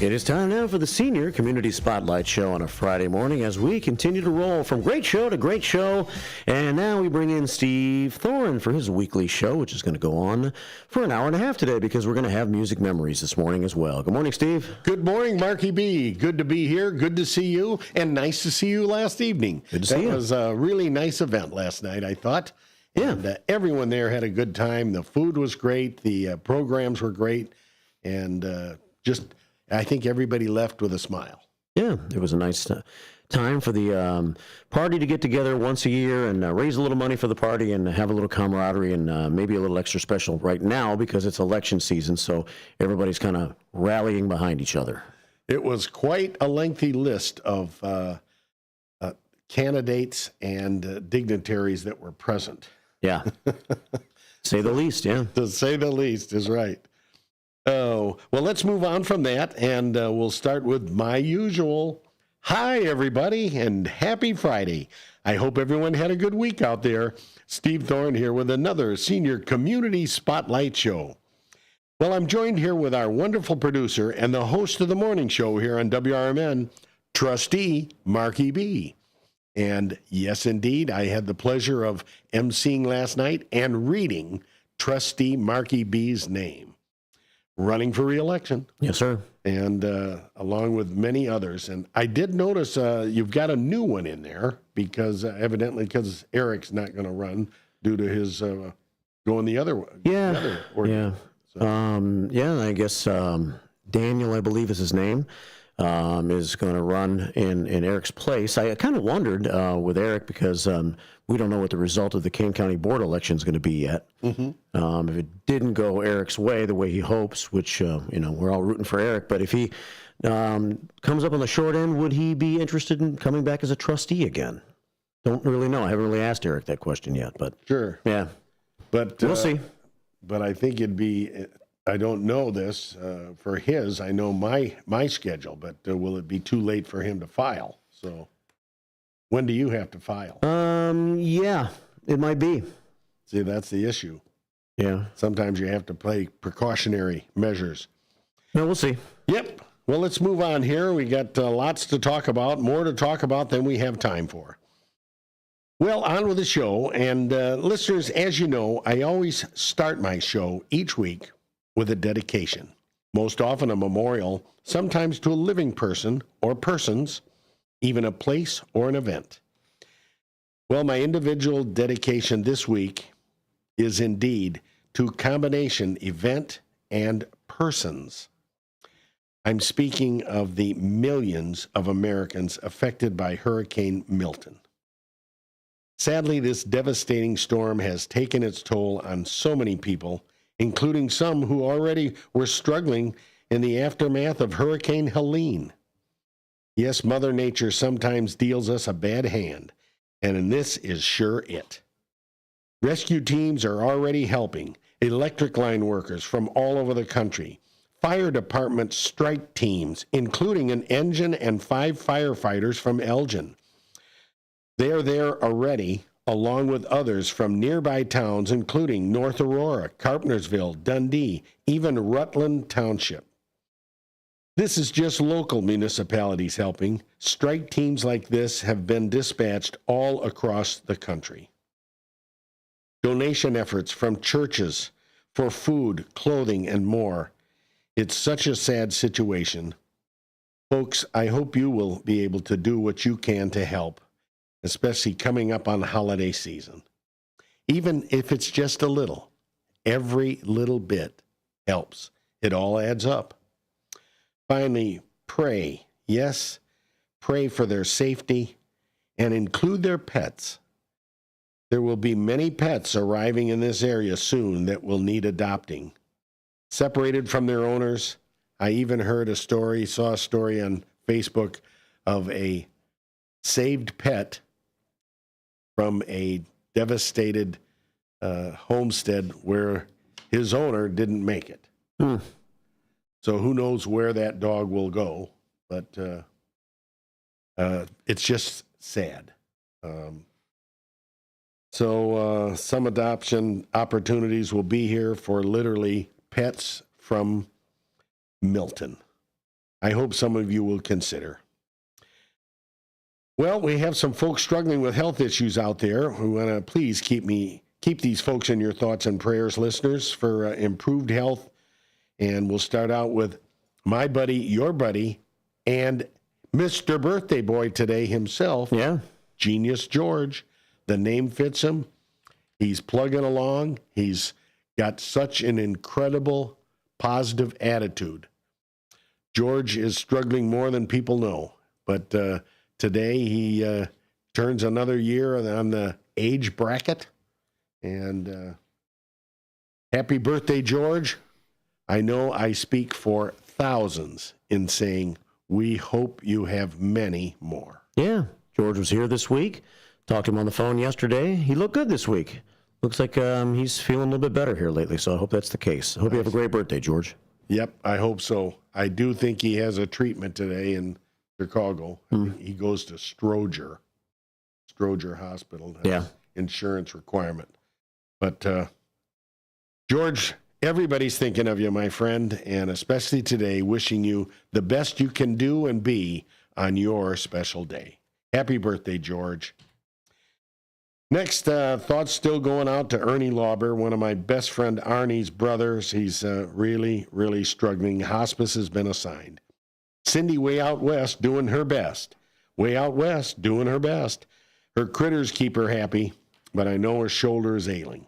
It is time now for the Senior Community Spotlight Show on a Friday morning as we continue to roll from great show to great show. And now we bring in Steve Thoren for his weekly show, which is going to go on for an hour and a half today because we're going to have music memories this morning as well. Good morning, Steve. Good morning, Marky B. Good to be here. Good to see you. And nice to see you last evening. Good to see you. That was a really nice event last night, I thought. Yeah. And everyone there had a good time. The food was great. The programs were great. And I think everybody left with a smile. Yeah, it was a nice time for the party to get together once a year and raise a little money for the party and have a little camaraderie and maybe a little extra special right now because it's election season, so everybody's kind of rallying behind each other. It was quite a lengthy list of candidates and dignitaries that were present. Yeah, say the least, yeah. To say the least is right. Oh, well, let's move on from that, and we'll start with my usual. Hi, everybody, and happy Friday. I hope everyone had a good week out there. Steve Thoren here with another Senior Community Spotlight Show. Well, I'm joined here with our wonderful producer and the host of the morning show here on WRMN, Trustee Marky B. And yes, indeed, I had the pleasure of emceeing last night and reading Trustee Marky B's name. Running for re-election. Yes, sir. And along with many others. And I did notice you've got a new one in there because evidently because Eric's not going to run due to his going the other way. Yeah. So. I guess Daniel, I believe is his name, is going to run in Eric's place. I kind of wondered with Eric because we don't know what the result of the Kane County Board election is going to be yet. Mm-hmm. If it didn't go Eric's way, the way he hopes, which, we're all rooting for Eric, but if he comes up on the short end, would he be interested in coming back as a trustee again? Don't really know. I haven't really asked Eric that question yet, but sure. Yeah. But we'll see. But I think it'd be, I don't know this for his. I know my schedule, but will it be too late for him to file? So when do you have to file? Yeah, it might be. See, that's the issue. Yeah. Sometimes you have to play precautionary measures. No, we'll see. Yep. Well, let's move on here. We got lots to talk about, more to talk about than we have time for. Well, on with the show. And listeners, as you know, I always start my show each week with a dedication, most often a memorial, sometimes to a living person or persons, even a place or an event. Well, my individual dedication this week is indeed to combination event and persons. I'm speaking of the millions of Americans affected by Hurricane Milton. Sadly, this devastating storm has taken its toll on so many people, including some who already were struggling in the aftermath of Hurricane Helene. Yes, Mother Nature sometimes deals us a bad hand, and this is sure it. Rescue teams are already helping, electric line workers from all over the country, fire department strike teams, including an engine and 5 firefighters from Elgin. They are there already, along with others from nearby towns, including North Aurora, Carpentersville, Dundee, even Rutland Township. This is just local municipalities helping. Strike teams like this have been dispatched all across the country. Donation efforts from churches for food, clothing, and more. It's such a sad situation. Folks, I hope you will be able to do what you can to help, especially coming up on the holiday season. Even if it's just a little, every little bit helps. It all adds up. Finally, pray. Yes, pray for their safety and include their pets. There will be many pets arriving in this area soon that will need adopting. Separated from their owners, I even saw a story on Facebook of a saved pet from a devastated homestead where his owner didn't make it. So who knows where that dog will go, but it's just sad. So some adoption opportunities will be here for literally pets from Milton. I hope some of you will consider. Well, we have some folks struggling with health issues out there. We want to please keep these folks in your thoughts and prayers, listeners, for improved health. And we'll start out with my buddy, your buddy, and Mr. Birthday Boy today himself. Yeah. Genius George. The name fits him. He's plugging along. He's got such an incredible positive attitude. George is struggling more than people know, but today he turns another year on the age bracket. And happy birthday, George. I know I speak for thousands in saying we hope you have many more. Yeah. George was here this week. Talked to him on the phone yesterday. He looked good this week. Looks like he's feeling a little bit better here lately, so I hope that's the case. I hope you have a great birthday, George. Yep, I hope so. I do think he has a treatment today in Chicago. He goes to Stroger Hospital. Yeah. Insurance requirement. But George, everybody's thinking of you, my friend, and especially today, wishing you the best you can do and be on your special day. Happy birthday, George. Next, thoughts still going out to Ernie Lauber, one of my best friend Arnie's brothers. He's really, really struggling. Hospice has been assigned. Cindy way out west doing her best. Way out west doing her best. Her critters keep her happy, but I know her shoulder is ailing.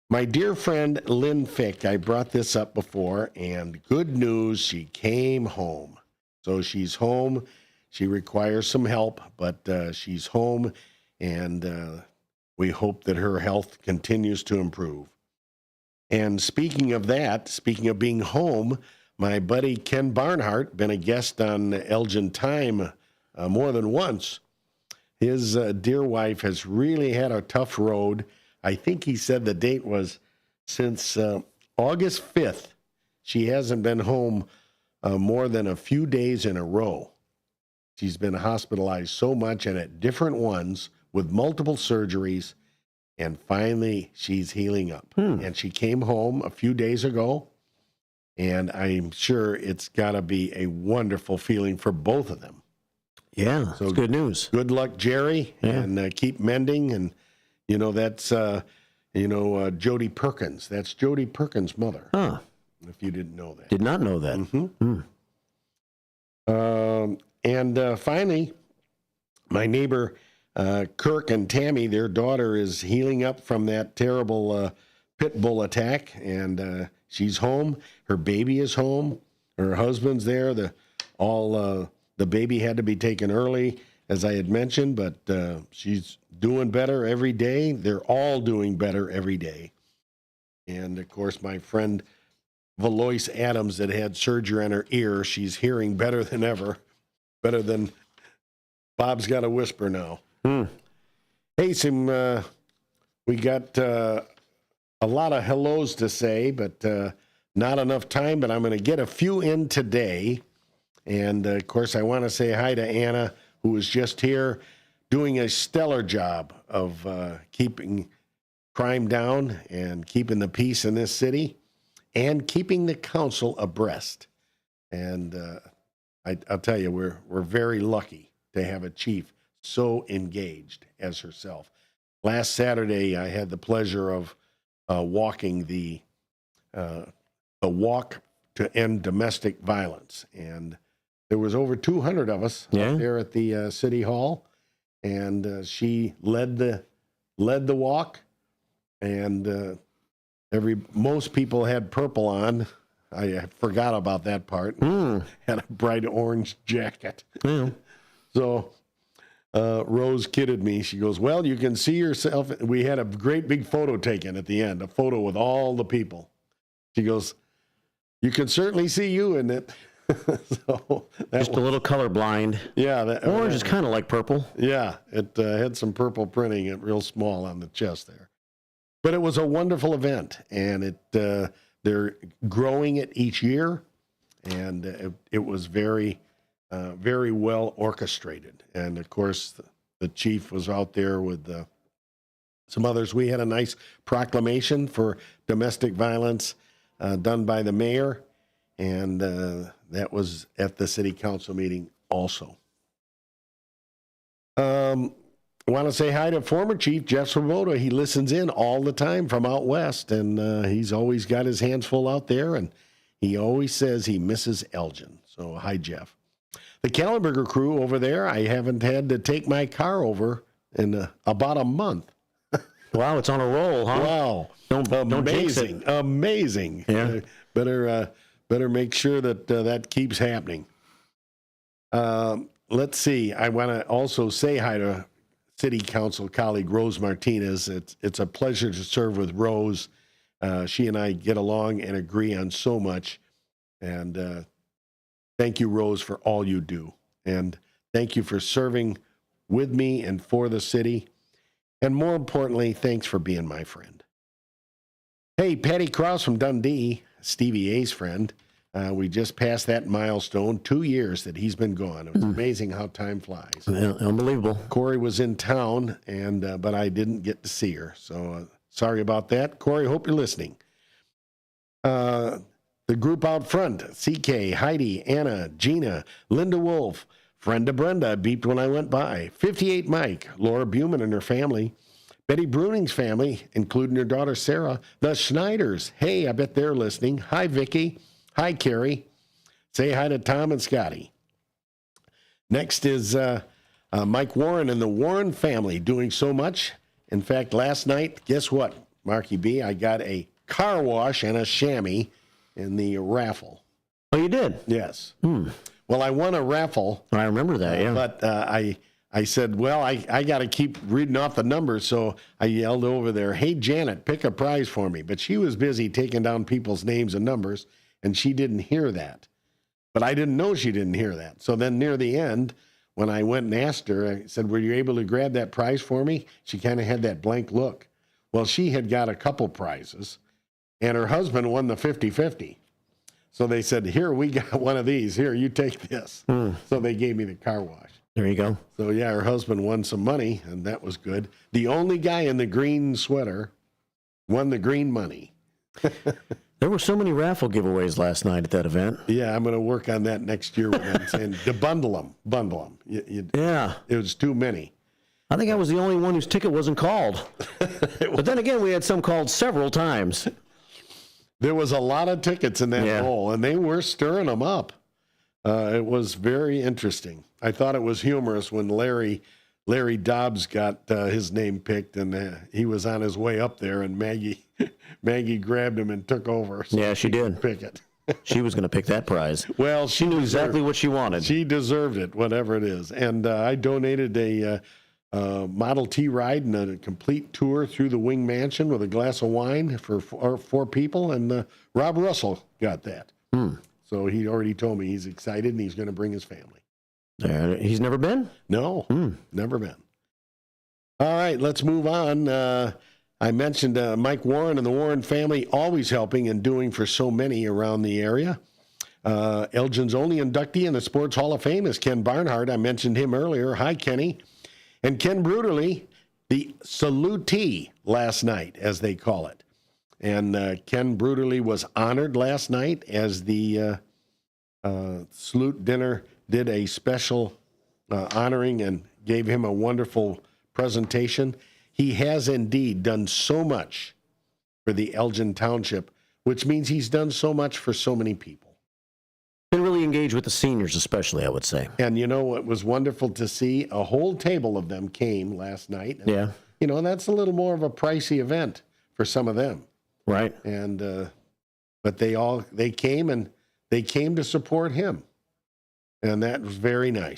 My dear friend Lynn Fick, I brought this up before, and good news, she came home. So she's home. She requires some help, but she's home. And we hope that her health continues to improve. And speaking of that, speaking of being home, my buddy Ken Barnhart, been a guest on Elgin Time more than once. His dear wife has really had a tough road. I think he said the date was since August 5th. She hasn't been home more than a few days in a row. She's been hospitalized so much and at different ones, with multiple surgeries, and finally she's healing up. And she came home a few days ago, and I'm sure it's got to be a wonderful feeling for both of them. Yeah, so it's good news. Good luck, Jerry, and keep mending. And, you know, that's, Jody Perkins. That's Jody Perkins' mother. Huh. If you didn't know that. Did not know that. And finally, my neighbor, Kirk and Tammy, their daughter, is healing up from that terrible pit bull attack, and she's home. Her baby is home. Her husband's there. The baby had to be taken early, as I had mentioned, but she's doing better every day. They're all doing better every day. And, of course, my friend Valois Adams that had surgery on her ear, she's hearing better than ever, better than Bob's got a whisper now. Hey, we got a lot of hellos to say, but not enough time, but I'm going to get a few in today. And, of course, I want to say hi to Anna, who was just here doing a stellar job of keeping crime down and keeping the peace in this city and keeping the council abreast. And I'll tell you, we're very lucky to have a chief so engaged as herself. Last Saturday, I had the pleasure of walking the walk to end domestic violence, and there was over 200 of us out there at the city hall, and she led the walk, and most people had purple on. I forgot about that part. Had a bright orange jacket. So Rose kidded me. She goes, well, you can see yourself. We had a great big photo taken at the end, a photo with all the people. She goes, you can certainly see you in it. So just a little colorblind. Yeah. Orange is kind of like purple. Yeah. It had some purple printing, real small on the chest there. But it was a wonderful event, and they're growing it each year, and it was very well orchestrated. And of course, the chief was out there with some others. We had a nice proclamation for domestic violence done by the mayor, and that was at the city council meeting also. I want to say hi to former Chief Jeff Swoboda. He listens in all the time from out west, and he's always got his hands full out there, and he always says he misses Elgin. So hi, Jeff. The Kellenberger crew over there, I haven't had to take my car over in about a month. Wow, it's on a roll, huh? Wow. Don't jinx it. Amazing. Yeah. Better make sure that that keeps happening. Let's see. I want to also say hi to City Council colleague Rose Martinez. It's a pleasure to serve with Rose. She and I get along and agree on so much. And thank you, Rose, for all you do. And thank you for serving with me and for the city. And more importantly, thanks for being my friend. Hey, Patty Krause from Dundee, Stevie A's friend. We just passed that milestone, 2 years that he's been gone. It was amazing how time flies. Unbelievable. Corey was in town, but I didn't get to see her. So sorry about that. Corey, hope you're listening. The group out front, CK, Heidi, Anna, Gina, Linda Wolf, friend of Brenda, beeped when I went by. 58 Mike, Laura Buman and her family. Betty Bruning's family, including her daughter Sarah. The Schneiders, hey, I bet they're listening. Hi, Vicky. Hi, Carrie. Say hi to Tom and Scotty. Next is Mike Warren and the Warren family doing so much. In fact, last night, guess what, Marky B? I got a car wash and a chamois in the raffle. Oh, you did? Yes. Well, I won a raffle. I remember that, yeah. But I said, well, I got to keep reading off the numbers, so I yelled over there, hey, Janet, pick a prize for me. But she was busy taking down people's names and numbers, and she didn't hear that. But I didn't know she didn't hear that. So then near the end, when I went and asked her, I said, were you able to grab that prize for me? She kind of had that blank look. Well, she had got a couple prizes, and her husband won the 50-50. So they said, here, we got one of these. Here, you take this. So they gave me the car wash. There you go. So, yeah, her husband won some money, and that was good. The only guy in the green sweater won the green money. There were so many raffle giveaways last night at that event. Yeah, I'm going to work on that next year with them, saying to bundle them. Yeah. It was too many. I think I was the only one whose ticket wasn't called. But then again, we had some called several times. There was a lot of tickets in that bowl, and they were stirring them up. It was very interesting. I thought it was humorous when Larry Dobbs got his name picked, and he was on his way up there, and Maggie grabbed him and took over. So yeah, she did. Pick it. She was going to pick that prize. Well, she knew exactly what she wanted. She deserved it, whatever it is. And I donated a Model T ride and a complete tour through the Wing Mansion with a glass of wine for four people, and Rob Russell got that. So he already told me he's excited and he's going to bring his family. He's never been? No, never been. All right, let's move on. I mentioned Mike Warren and the Warren family always helping and doing for so many around the area. Elgin's only inductee in the Sports Hall of Fame is Ken Barnhart. I mentioned him earlier. Hi, Kenny. And Ken Bruderly, the salutee last night, as they call it. And Ken Bruderly was honored last night as the salute dinner did a special honoring and gave him a wonderful presentation. He has indeed done so much for the Elgin Township, which means he's done so much for so many people. Been really engaged with the seniors, especially, I would say. And you know, it was wonderful to see a whole table of them came last night. And, yeah. You know, that's a little more of a pricey event for some of them. Right. And, but they came to support him. And that was very nice.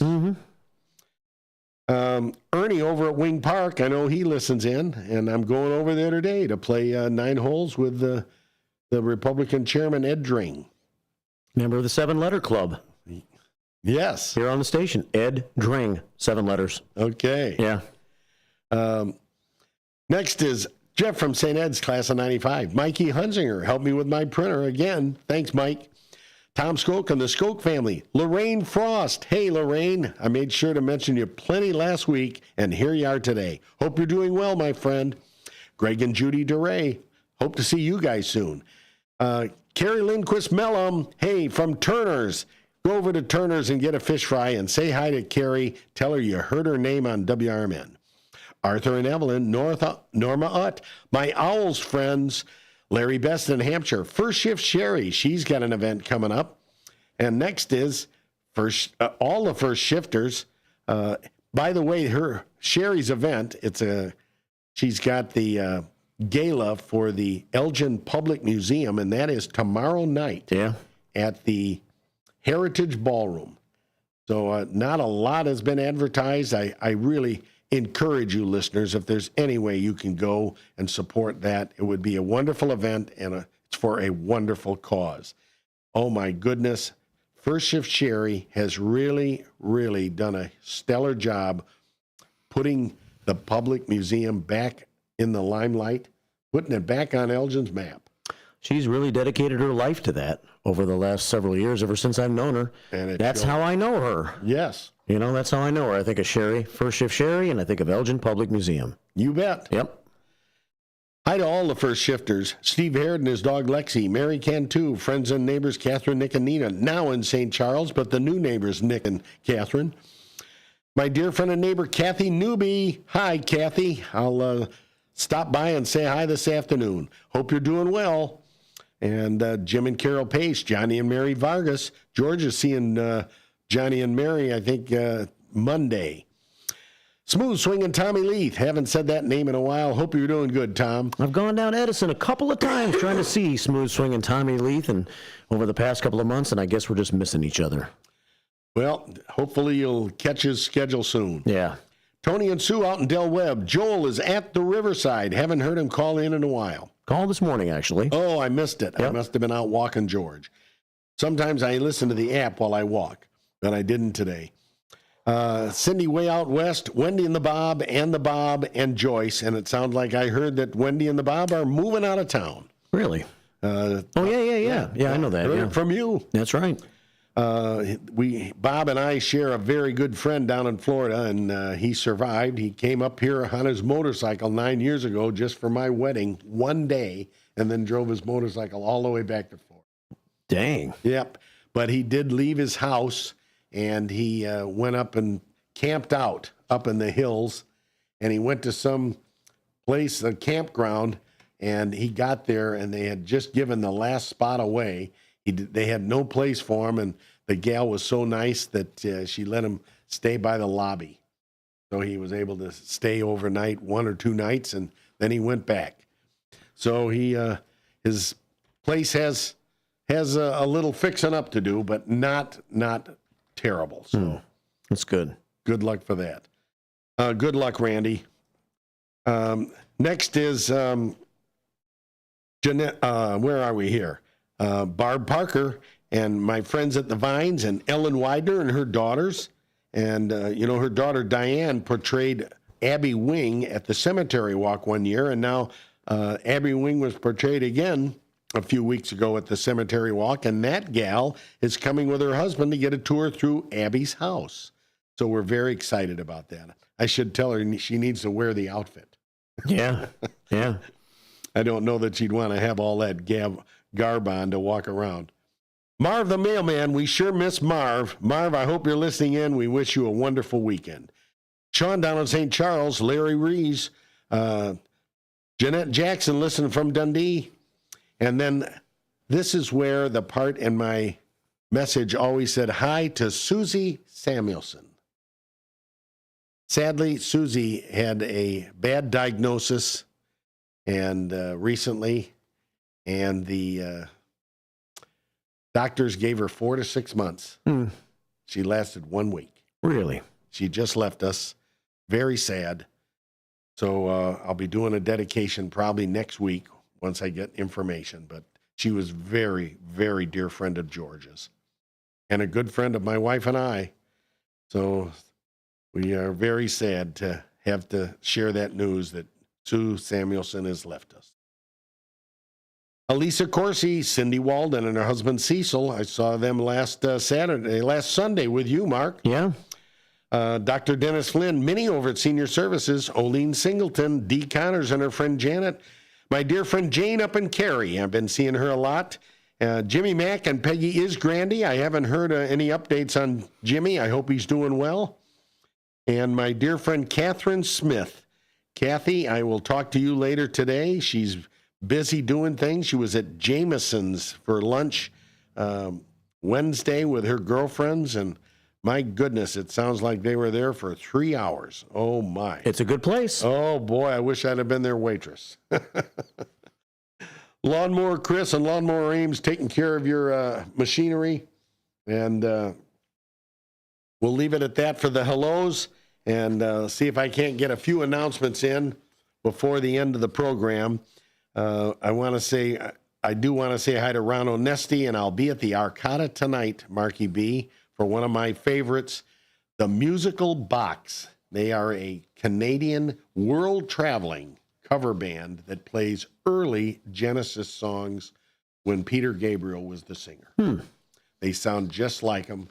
Ernie over at Wing Park, I know he listens in, and I'm going over there today to play 9 holes with the Republican chairman, Ed Dring. Member of the 7-letter club. Yes. Here on the station, Ed Dring, 7 letters. Okay. Yeah. Next is Jeff from St. Ed's, class of 95. Mikey Hunzinger helped me with my printer again. Thanks, Mike. Tom Skoke and the Skoke family. Lorraine Frost. Hey, Lorraine. I made sure to mention you plenty last week, and here you are today. Hope you're doing well, my friend. Greg and Judy DeRay. Hope to see you guys soon. Carrie Lindquist Mellum, hey, from Turner's. Go over to Turner's and get a fish fry and say hi to Carrie. Tell her you heard her name on WRMN. Arthur and Evelyn, Norma Utt, my Owls friends, Larry Best in Hampshire. First Shift Sherry, she's got an event coming up. And next is all the First Shifters. By the way, Sherry's event, she's got the gala for the Elgin Public Museum, and that is tomorrow night at the Heritage Ballroom. So not a lot has been advertised. I really encourage you, listeners, if there's any way you can go and support that, it would be a wonderful event, and it's for a wonderful cause. Oh, my goodness. First Shift Sherry has really, really done a stellar job putting the public museum back in the limelight, putting it back on Elgin's map. She's really dedicated her life to that over the last several years, ever since I've known her. And that's how I know her. Yes. You know, that's how I know her. I think of Sherry, First Shift Sherry, and I think of Elgin Public Museum. You bet. Yep. Hi to all the First Shifters. Steve Harrod and his dog Lexi, Mary Cantu, friends and neighbors Catherine, Nick, and Nina, now in St. Charles, but the new neighbors, Nick and Catherine. My dear friend and neighbor, Kathy Newby. Hi, Kathy. I'll stop by and say hi this afternoon. Hope you're doing well. And Jim and Carol Pace, Johnny and Mary Vargas. George is seeing Johnny and Mary, I think, Monday. Smooth Swinging Tommy Leith. Haven't said that name in a while. Hope you're doing good, Tom. I've gone down Edison a couple of times trying to see Smooth Swinging Tommy Leith and over the past couple of months, and I guess we're just missing each other. Well, hopefully you'll catch his schedule soon. Yeah. Tony and Sue out in Del Webb. Joel is at the Riverside. Haven't heard him call in a while. Called this morning, actually. Oh, I missed it. Yep. I must have been out walking George. Sometimes I listen to the app while I walk, but I didn't today. Cindy way out west, Wendy and the Bob, and Joyce. And it sounds like I heard that Wendy and the Bob are moving out of town. Really? Yeah, I know that. Yeah. From you. That's right. Bob and I share a very good friend down in Florida, and he survived. He came up here on his motorcycle 9 years ago just for my wedding one day, and then drove his motorcycle all the way back to Florida. Dang. Yep. But he did leave his house, and he went up and camped out up in the hills, and he went to some place, a campground, and he got there, and they had just given the last spot away. They had no place for him, and the gal was so nice that she let him stay by the lobby. So he was able to stay overnight, 1 or 2 nights, and then he went back. So his place has a little fixing up to do, but not terrible. So that's good. Good luck for that. Good luck, Randy. Next is Jeanette. Where are we here? Barb Parker and my friends at the Vines, and Ellen Widener and her daughters. And, her daughter Diane portrayed Abby Wing at the cemetery walk one year. And now Abby Wing was portrayed again a few weeks ago at the cemetery walk. And that gal is coming with her husband to get a tour through Abby's house. So we're very excited about that. I should tell her she needs to wear the outfit. Yeah. Yeah. I don't know that she'd want to have all that garb on to walk around. Marv the mailman, we sure miss Marv. Marv, I hope you're listening in. We wish you a wonderful weekend. Sean down in St. Charles, Larry Rees, Jeanette Jackson listening from Dundee. And then this is where the part in my message always said hi to Susie Samuelson. Sadly, Susie had a bad diagnosis and recently, and the doctors gave her 4 to 6 months. She lasted 1 week. Really? She just left us. Very sad. So I'll be doing a dedication probably next week once I get information. But she was very, very dear friend of George's and a good friend of my wife and I. So we are very sad to have to share that news that Sue Samuelson has left us. Elisa Corsi, Cindy Walden, and her husband Cecil. I saw them last Sunday with you, Mark. Yeah. Dr. Dennis Flynn, Minnie over at Senior Services, Olene Singleton, Dee Connors and her friend Janet, My dear friend Jane up in Cary. I've been seeing her a lot. Jimmy Mack and Peggy is Grandy. I haven't heard any updates on Jimmy. I hope he's doing well. And my dear friend Catherine Smith. Kathy, I will talk to you later today. She's busy doing things. She was at Jameson's for lunch Wednesday with her girlfriends, and my goodness, it sounds like they were there for 3 hours. Oh, my. It's a good place. Oh, boy, I wish I'd have been their waitress. Lawnmower Chris and Lawnmower Ames taking care of your machinery. And we'll leave it at that for the hellos and see if I can't get a few announcements in before the end of the program. I do want to say hi to Ron Onesti, and I'll be at the Arcata tonight, Marky B, for one of my favorites, the Musical Box. They are a Canadian world-traveling cover band that plays early Genesis songs when Peter Gabriel was the singer. They sound just like him,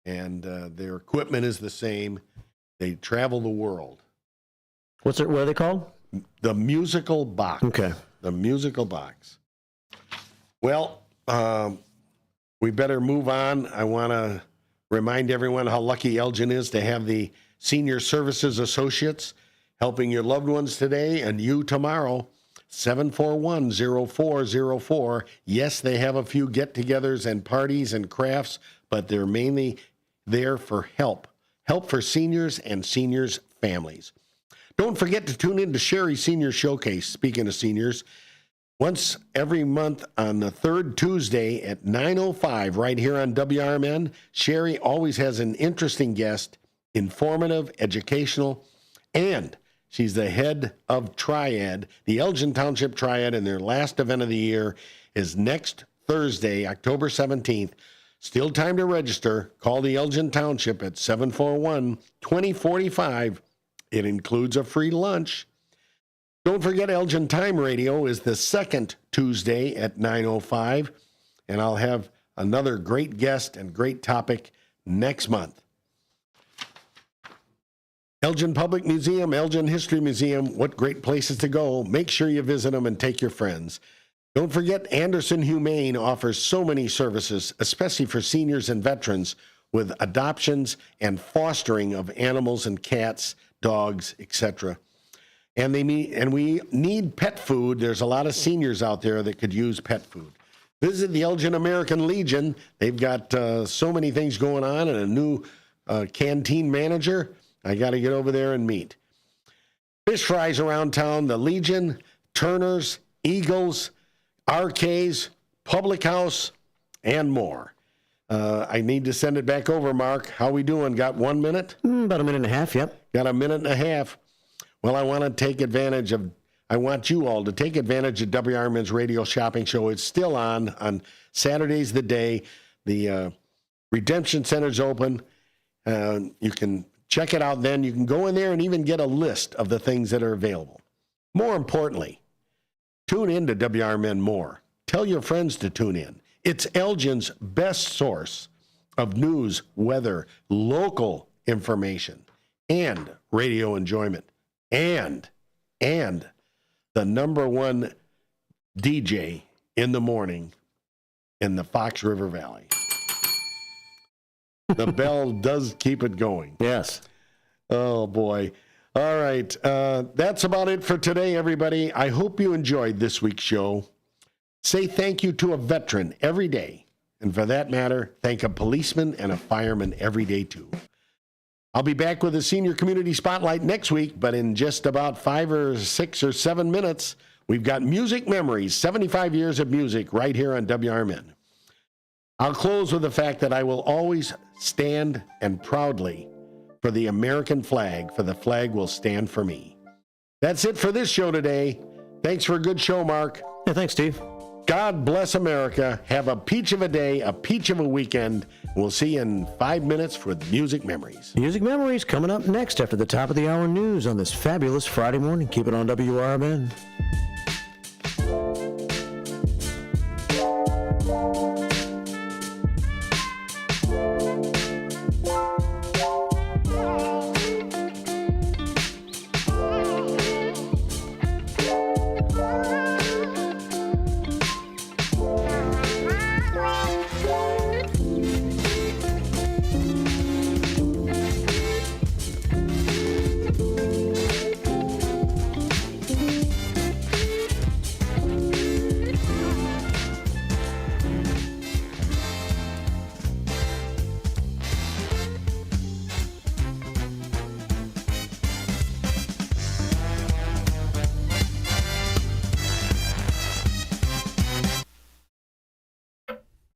and their equipment is the same. They travel the world. What are they called? The Musical Box. Okay. The Musical Box. Well, we better move on. I want to remind everyone how lucky Elgin is to have the Senior Services Associates helping your loved ones today and you tomorrow. 741-0404. Yes, they have a few get-togethers and parties and crafts, but they're mainly there for help. Help for seniors and seniors' families. Don't forget to tune in to Sherry's Senior Showcase. Speaking of seniors, once every month on the third Tuesday at 9:05 right here on WRMN, Sherry always has an interesting guest, informative, educational, and she's the head of Triad, the Elgin Township Triad, and their last event of the year is next Thursday, October 17th. Still time to register. Call the Elgin Township at 741-2045. It includes a free lunch. Don't forget Elgin Time Radio is the second Tuesday at 9:05, and I'll have another great guest and great topic next month. Elgin Public Museum, Elgin History Museum, what great places to go. Make sure you visit them and take your friends. Don't forget Anderson Humane offers so many services, especially for seniors and veterans, with adoptions and fostering of animals and cats, dogs, etc. And we need pet food. There's a lot of seniors out there that could use pet food. Visit the Elgin American Legion. They've got so many things going on and a new canteen manager. I got to get over there and meet. Fish fries around town, the Legion, Turner's, Eagles, RK's, Public House, and more. I need to send it back over, Mark. How we doing? Got 1 minute? About a minute and a half, yep. Got a minute and a half. Well, I want you all to take advantage of WRMN's radio shopping show. It's still on Saturdays the day. The Redemption Center's open. You can check it out then. You can go in there and even get a list of the things that are available. More importantly, tune in to WRMN more. Tell your friends to tune in. It's Elgin's best source of news, weather, local information, and radio enjoyment. And the number one DJ in the morning in the Fox River Valley. The bell does keep it going. Yes. Oh, boy. All right. That's about it for today, everybody. I hope you enjoyed this week's show. Say thank you to a veteran every day. And for that matter, thank a policeman and a fireman every day, too. I'll be back with a Senior Community Spotlight next week, but in just about 5 or 6 or 7 minutes, we've got Music Memories, 75 years of music right here on WRMN. I'll close with the fact that I will always stand and proudly for the American flag, for the flag will stand for me. That's it for this show today. Thanks for a good show, Mark. Yeah, thanks, Steve. God bless America. Have a peach of a day, a peach of a weekend. We'll see you in 5 minutes for Music Memories. Music Memories coming up next after the top of the hour news on this fabulous Friday morning. Keep it on WRMN.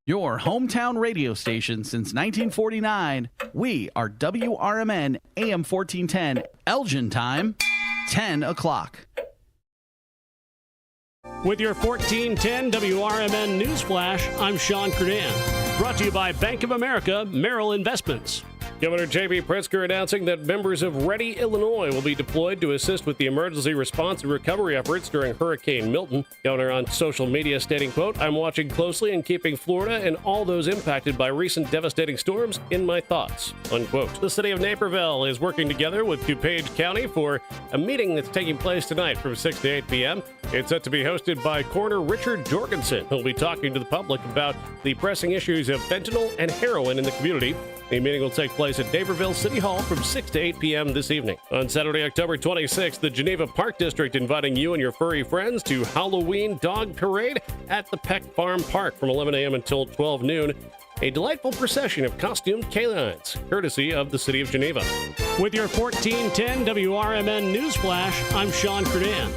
Your hometown radio station since 1949. We are WRMN AM 1410. Elgin time, 10 o'clock. With your 1410 WRMN News Flash, I'm Sean Kernan. Brought to you by Bank of America Merrill Investments. Governor J.B. Pritzker announcing that members of Ready, Illinois will be deployed to assist with the emergency response and recovery efforts during Hurricane Milton. Governor on social media stating, quote, "I'm watching closely and keeping Florida and all those impacted by recent devastating storms in my thoughts," unquote. The city of Naperville is working together with DuPage County for a meeting that's taking place tonight from 6 to 8 p.m. It's set to be hosted by Coroner Richard Jorgensen, who'll be talking to the public about the pressing issues of fentanyl and heroin in the community. The meeting will take place at Naperville City Hall from 6 to 8 p.m. this evening. On Saturday, October 26th, the Geneva Park District inviting you and your furry friends to Halloween Dog Parade at the Peck Farm Park from 11 a.m. until 12 noon. A delightful procession of costumed canines, courtesy of the City of Geneva. With your 1410 WRMN News Flash, I'm Sean Kernan.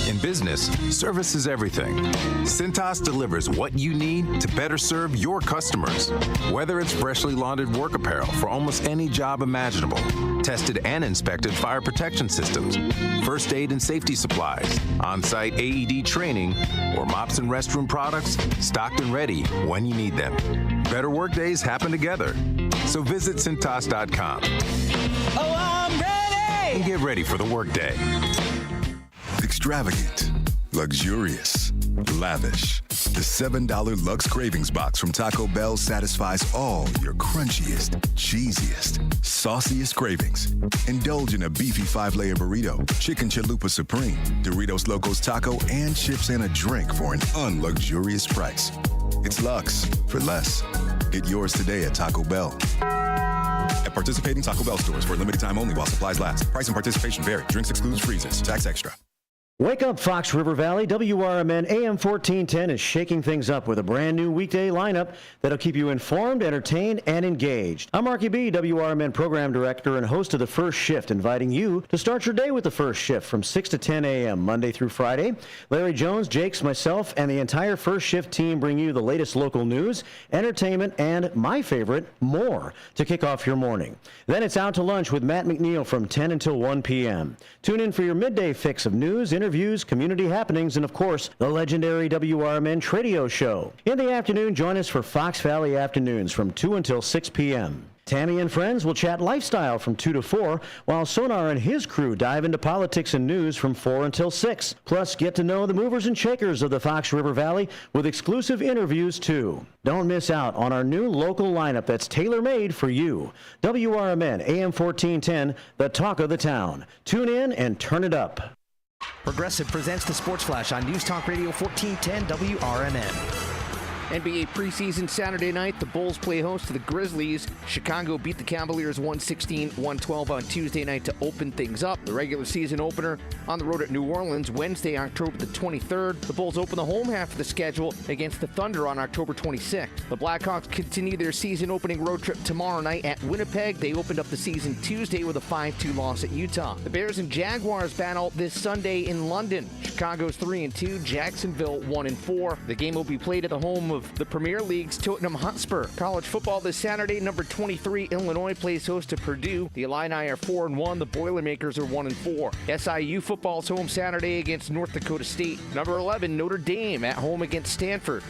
In business, service is everything. Cintas delivers what you need to better serve your customers. Whether it's freshly laundered work apparel for almost any job imaginable, tested and inspected fire protection systems, first aid and safety supplies, on-site AED training, or mops and restroom products, stocked and ready when you need them. Better work days happen together. So visit Cintas.com. Oh, I'm ready! And get ready for the workday. Extravagant, luxurious, lavish. The $7 Lux Cravings Box from Taco Bell satisfies all your crunchiest, cheesiest, sauciest cravings. Indulge in a beefy 5-layer burrito, chicken chalupa supreme, Doritos Locos Taco, and chips and a drink for an unluxurious price. It's Lux for less. Get yours today at Taco Bell. At participating Taco Bell stores for a limited time only while supplies last. Price and participation vary. Drinks excludes freezes. Tax extra. Wake up, Fox River Valley. WRMN AM 1410 is shaking things up with a brand new weekday lineup that'll keep you informed, entertained, and engaged. I'm Marky B, WRMN Program Director and host of The First Shift, inviting you to start your day with The First Shift from 6 to 10 a.m. Monday through Friday. Larry Jones, Jakes, myself, and the entire First Shift team bring you the latest local news, entertainment, and, my favorite, more to kick off your morning. Then it's out to lunch with Matt McNeil from 10 until 1 p.m. Tune in for your midday fix of news, interviews, community happenings, and of course, the legendary WRMN Tradio Show. In the afternoon, join us for Fox Valley Afternoons from 2 until 6 p.m. Tammy and friends will chat lifestyle from 2 to 4, while Sonar and his crew dive into politics and news from 4 until 6. Plus, get to know the movers and shakers of the Fox River Valley with exclusive interviews, too. Don't miss out on our new local lineup that's tailor-made for you. WRMN AM 1410, the talk of the town. Tune in and turn it up. Progressive presents the Sports Flash on News Talk Radio 1410 WRMN. NBA preseason Saturday night, the Bulls play host to the Grizzlies. Chicago beat the Cavaliers 116-112 on Tuesday night to open things up. The regular season opener on the road at New Orleans Wednesday, October the 23rd. The Bulls open the home half of the schedule against the Thunder on October 26th. The Blackhawks continue their season opening road trip tomorrow night at Winnipeg. They opened up the season Tuesday with a 5-2 loss at Utah. The Bears and Jaguars battle this Sunday in London. Chicago's 3-2, Jacksonville 1-4. The game will be played at the home of the Premier League's Tottenham Hotspur. College football this Saturday, number 23 Illinois plays host to Purdue. The Illini are 4-1. The Boilermakers are 1-4. SIU football's home Saturday against North Dakota State. Number 11 Notre Dame at home against Stanford.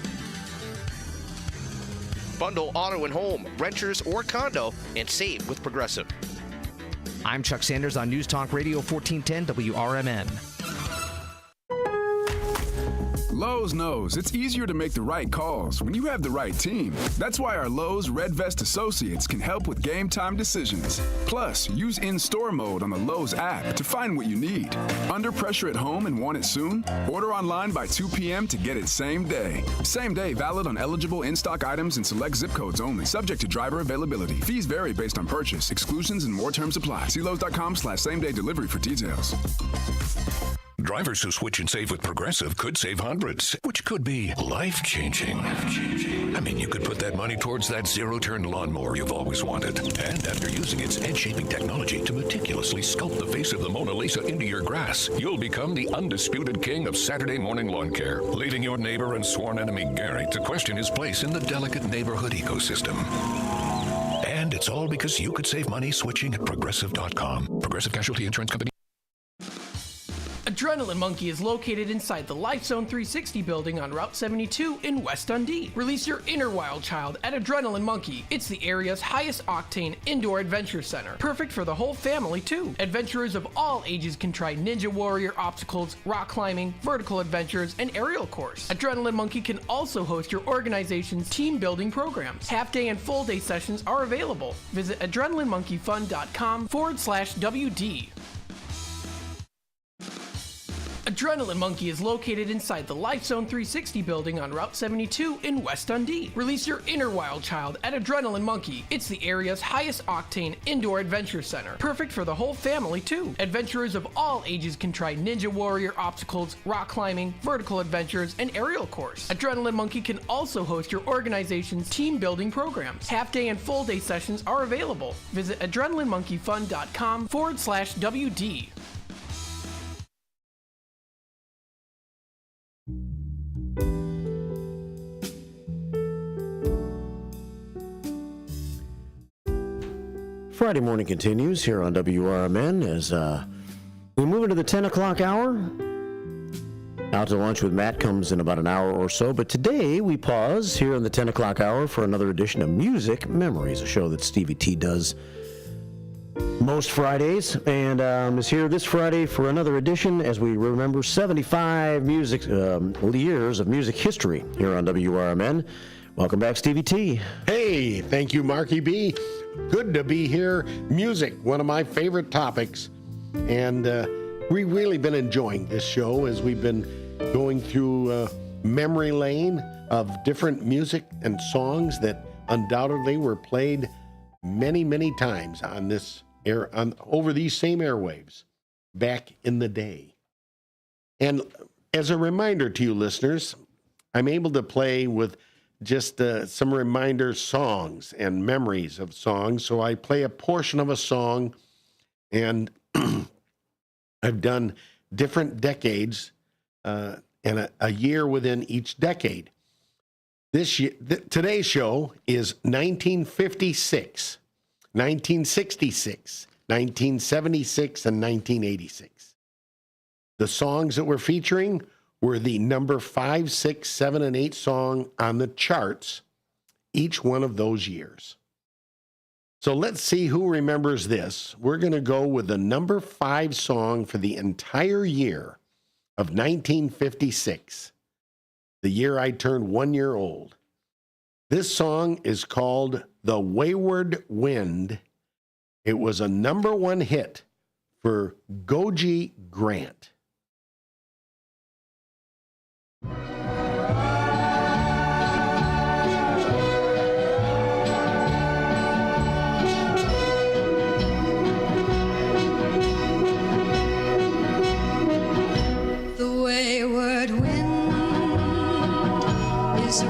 Bundle auto and home, renters or condo, and save with Progressive. I'm Chuck Sanders on News Talk Radio 1410 WRMN. Lowe's knows it's easier to make the right calls when you have the right team. That's why our Lowe's Red Vest associates can help with game time decisions. Plus, use in-store mode on the Lowe's app to find what you need. Under pressure at home and want it soon? Order online by 2 p.m. to get it same day. Same day valid on eligible in-stock items and select zip codes only. Subject to driver availability. Fees vary based on purchase. Exclusions and more terms apply. See Lowe's.com/same-day delivery for details. Drivers who switch and save with Progressive could save hundreds, which could be life-changing. I mean, you could put that money towards that zero-turn lawnmower you've always wanted. And after using its head-shaping technology to meticulously sculpt the face of the Mona Lisa into your grass, you'll become the undisputed king of Saturday morning lawn care, leaving your neighbor and sworn enemy Gary to question his place in the delicate neighborhood ecosystem. And it's all because you could save money switching at Progressive.com. Progressive Casualty Insurance Company. Adrenaline Monkey is located inside the Life Zone 360 building on Route 72 in West Dundee. Release your inner wild child at Adrenaline Monkey. It's the area's highest octane indoor adventure center. Perfect for the whole family, too. Adventurers of all ages can try Ninja Warrior obstacles, rock climbing, vertical adventures, and aerial course. Adrenaline Monkey can also host your organization's team building programs. Half-day and full-day sessions are available. Visit adrenalinemonkeyfun.com/WD. Adrenaline Monkey is located inside the Life Zone 360 building on Route 72 in West Dundee. Release your inner wild child at Adrenaline Monkey. It's the area's highest octane indoor adventure center. Perfect for the whole family, too. Adventurers of all ages can try Ninja Warrior obstacles, rock climbing, vertical adventures, and aerial course. Adrenaline Monkey can also host your organization's team building programs. Half-day and full-day sessions are available. Visit adrenalinemonkeyfun.com/WD. Friday morning continues here on WRMN as we move into the 10 o'clock hour. Out to lunch with Matt comes in about an hour or so, but today we pause here in the 10 o'clock hour for another edition of Music Memories, a show that Stevie T does most Fridays, and is here this Friday for another edition as we remember 75 years of music history here on WRMN. Welcome back, Stevie T. Hey, thank you, Marky B. Good to be here. Music, one of my favorite topics, and we've really been enjoying this show as we've been going through memory lane of different music and songs that undoubtedly were played many, many times on this over these same airwaves back in the day. And as a reminder to you listeners, I'm able to play with just some reminder songs and memories of songs. So I play a portion of a song, and I've done different decades and a year within each decade. This year, today's show is 1956, 1966, 1976, and 1986. The songs that we're featuring were the number 5, 6, 7, and 8 song on the charts each one of those years. So let's see who remembers this. We're going to go with the number 5 song for the entire year of 1956, the year I turned 1 year old. This song is called The Wayward Wind. It was a number 1 hit for Goji Grant.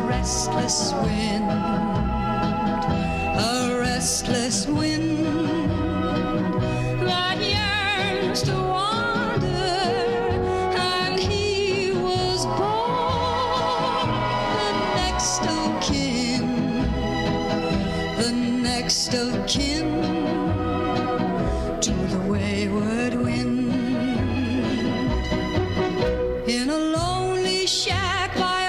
Restless wind, a restless wind that yearns to wander, and he was born the next of kin, the next of kin to the wayward wind. In a lonely shack by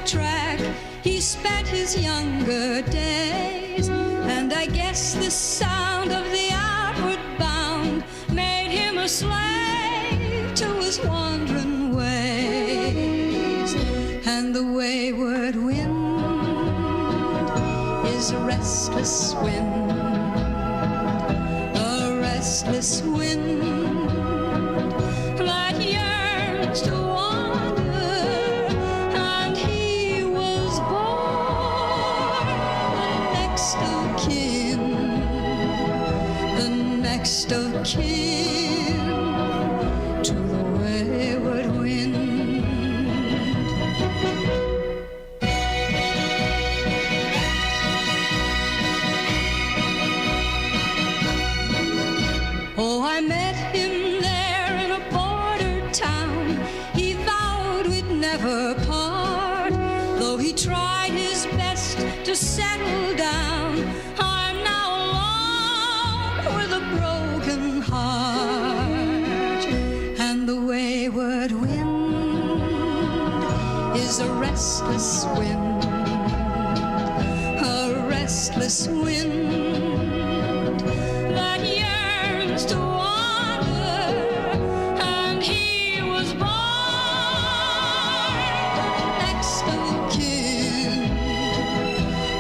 track, he spent his younger days, and I guess the sound of the outward bound made him a slave to his wandering ways. And the wayward wind is a restless wind, a restless wind that yearns to next of kin to the way town. He vowed we'd never part, though he tried his best to settle down. I'm now alone with a broken heart, and the wayward wind is a restless wind, a restless wind that yearns to wander, and he was born next of kin,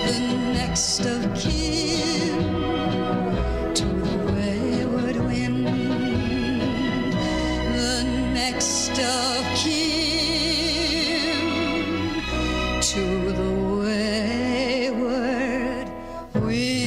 the next of kin to the wayward wind, the next of kin to the wayward wind.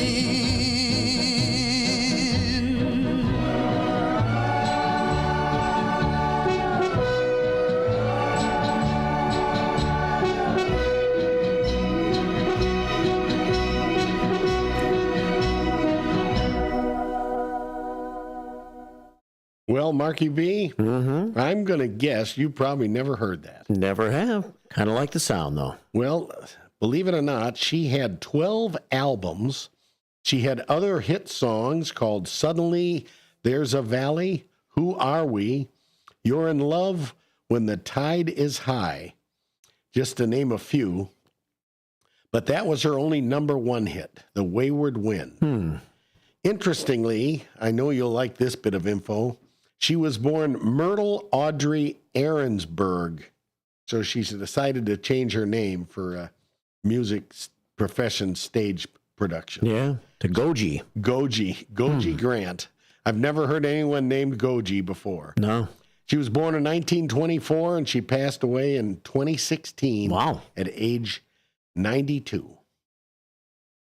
Well, Marky B, I'm going to guess you probably never heard that. Never have. Kind of like the sound, though. Well, believe it or not, she had 12 albums. She had other hit songs called Suddenly, There's a Valley, Who Are We, You're in Love When the Tide is High, just to name a few. But that was her only number one hit, The Wayward Wind. Interestingly, I know you'll like this bit of info. She was born Myrtle Audrey Ahrensberg, so she's decided to change her name for a music profession stage production. Yeah, to Goji. Goji Grant. I've never heard anyone named Goji before. No. She was born in 1924, and she passed away in 2016. Wow. At age 92.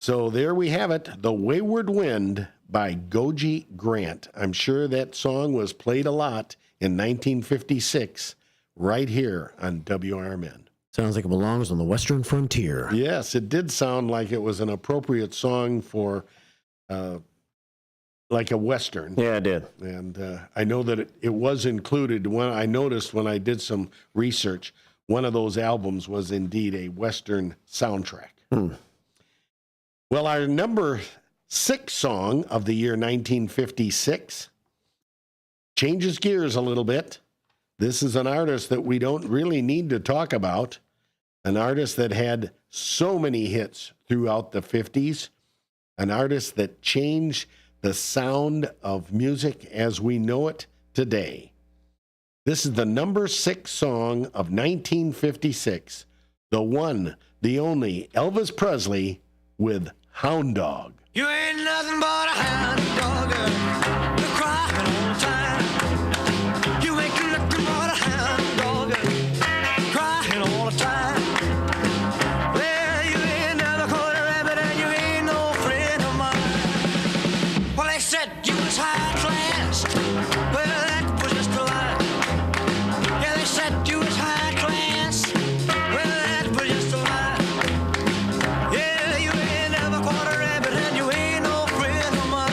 So there we have it, The Wayward Wind by Goji Grant. I'm sure that song was played a lot in 1956 right here on WRMN. Sounds like it belongs on the Western frontier. Yes, it did sound like it was an appropriate song for like a Western. Yeah, it did. And I know that it was included. When I noticed when I did some research, one of those albums was indeed a Western soundtrack. Well, our number 6 song of the year 1956 changes gears a little bit. This is an artist that we don't really need to talk about, an artist that had so many hits throughout the 50s, an artist that changed the sound of music as we know it today. This is the number 6 song of 1956, the one, the only Elvis Presley with Hound Dog. You ain't nothing but a hound dog, girl. You're crying all the time. You ain't nothing but a hound dog, girl. Crying all the time. Well, you ain't never caught a rabbit and you ain't no friend of mine. Well, they said you was high class. Well, that was just a lie. Yeah, they said you was high class. Well, that was just a lie. Yeah, you ain't never caught a rabbit and you ain't no friend of mine.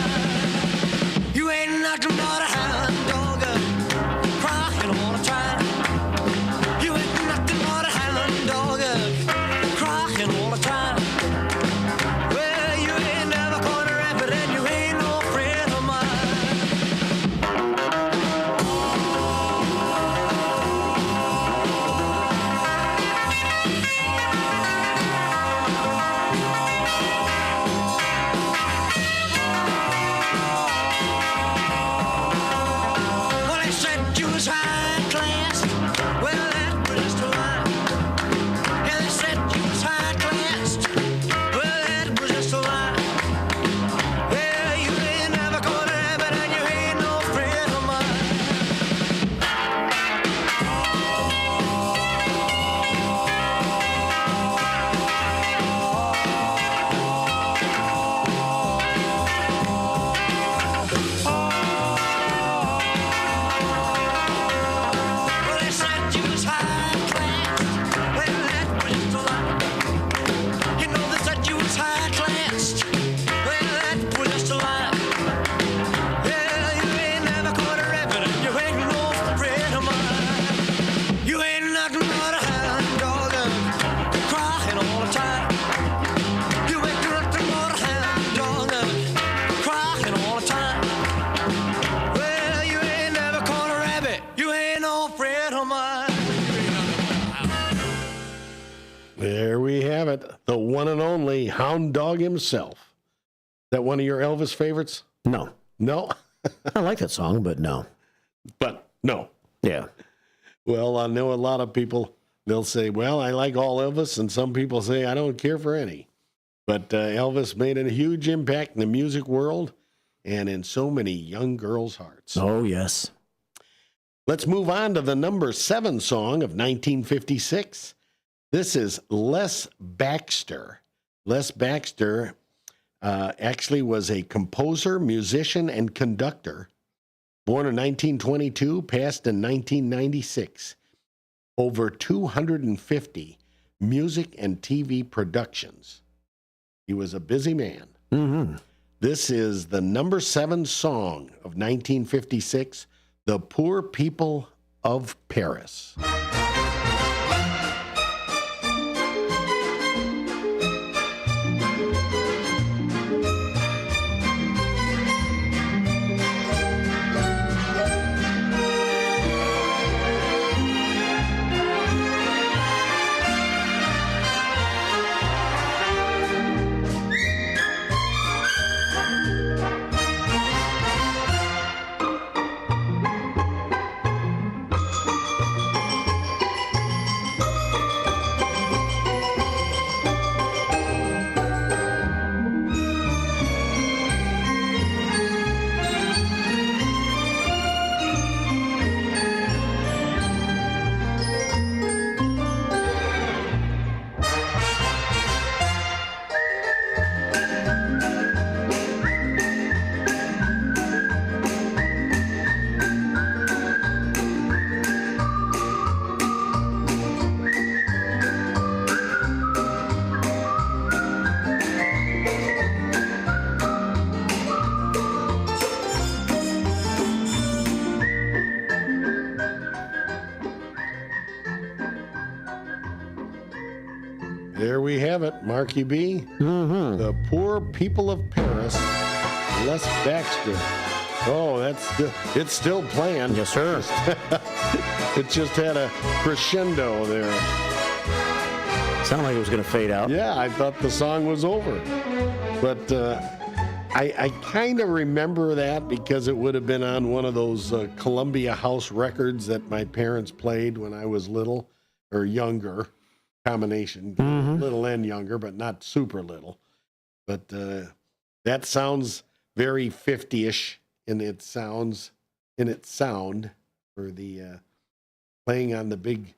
There we have it. The one and only Hound Dog himself. That one of your Elvis favorites? No. No? I like that song, but no. But no. Yeah. Well, I know a lot of people, they'll say, well, I like all Elvis, and some people say, I don't care for any. But Elvis made a huge impact in the music world and in so many young girls' hearts. Oh, yes. Let's move on to the number 7 song of 1956. This is Les Baxter. Les Baxter actually was a composer, musician, and conductor. Born in 1922, passed in 1996. Over 250 music and TV productions. He was a busy man. Mm-hmm. This is the number 7 song of 1956, The Poor People of Paris. There we have it, Marky B. Mm-hmm. The Poor People of Paris, Les Baxter. Oh, it's still playing. Yes, sir. It just had a crescendo there. Sounded like it was going to fade out. Yeah, I thought the song was over. But I kind of remember that because it would have been on one of those Columbia House records that my parents played when I was little or younger. Combination, little and younger, but not super little. But that sounds very 50-ish in its sound for the playing on the big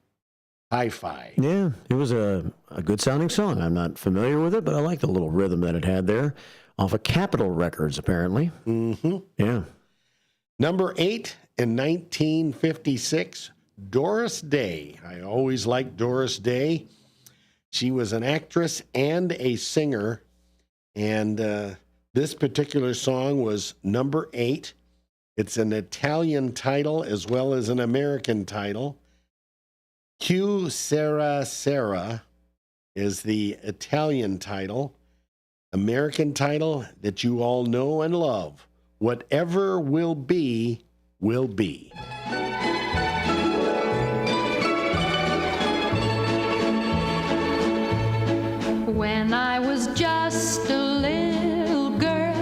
hi-fi. Yeah, it was a good sounding song. I'm not familiar with it, but I like the little rhythm that it had there. Off of Capitol Records, apparently. Mm-hmm. Yeah. Number 8 in 1956, Doris Day. I always liked Doris Day. She was an actress and a singer, and this particular song was number 8. It's an Italian title as well as an American title. Que Sera Sera is the Italian title. American title that you all know and love. Whatever will be, will be. When I was just a little girl,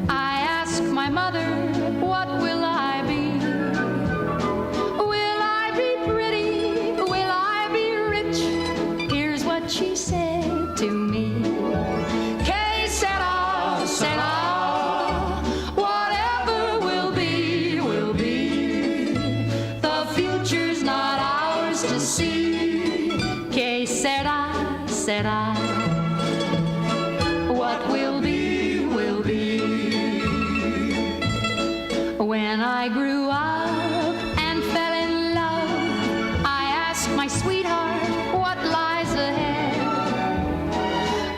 I asked my mother, what will I be? Will I be pretty? Will I be rich? Here's what she said to me. Que sera, sera. Whatever will be, will be. The future's not ours to see. Que sera, sera. What will be, will be. When I grew up and fell in love, I asked my sweetheart what lies ahead.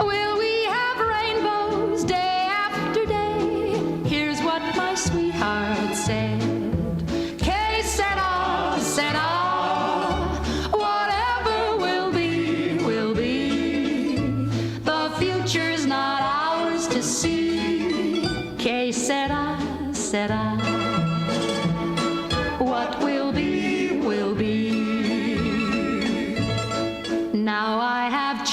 Will we have rainbows day after day? Here's what my sweetheart said. Que sera, sera. Whatever will be, will be. The future's not ours to see. Que sera, sera. What will be, will be. Now I have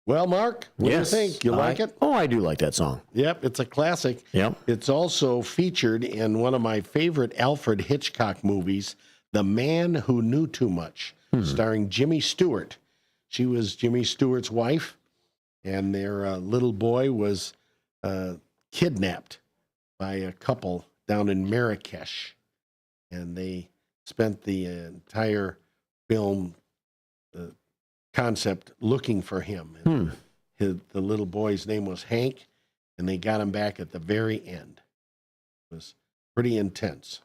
Well, Mark, what Yes. do you think? You like it? Oh, I do like that song. Yep, it's a classic. Yep. It's also featured in one of my favorite Alfred Hitchcock movies, The Man Who Knew Too Much, starring Jimmy Stewart. She was Jimmy Stewart's wife, and their little boy was kidnapped by a couple down in Marrakesh. And they spent the entire film concept looking for him. And the little boy's name was Hank, and they got him back at the very end. It was pretty intense.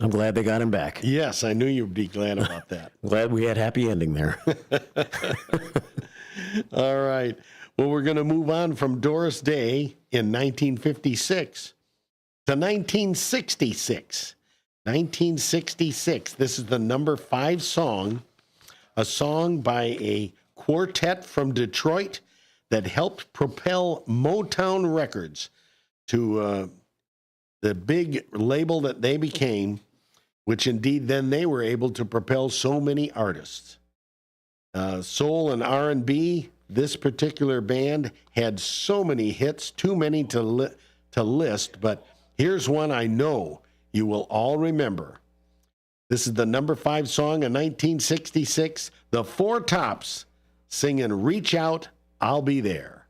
I'm glad they got him back. Yes, I knew you'd be glad about that. Glad we had happy ending there. All right. Well, we're going to move on from Doris Day in 1956 to 1966. 1966. This is the number 5 song, a song by a quartet from Detroit that helped propel Motown Records to the big label that they became, which indeed then they were able to propel so many artists. Soul and R&B, this particular band had so many hits, too many to list, but here's one I know you will all remember. This is the number 5 song in 1966, the Four Tops singing Reach Out, I'll Be There.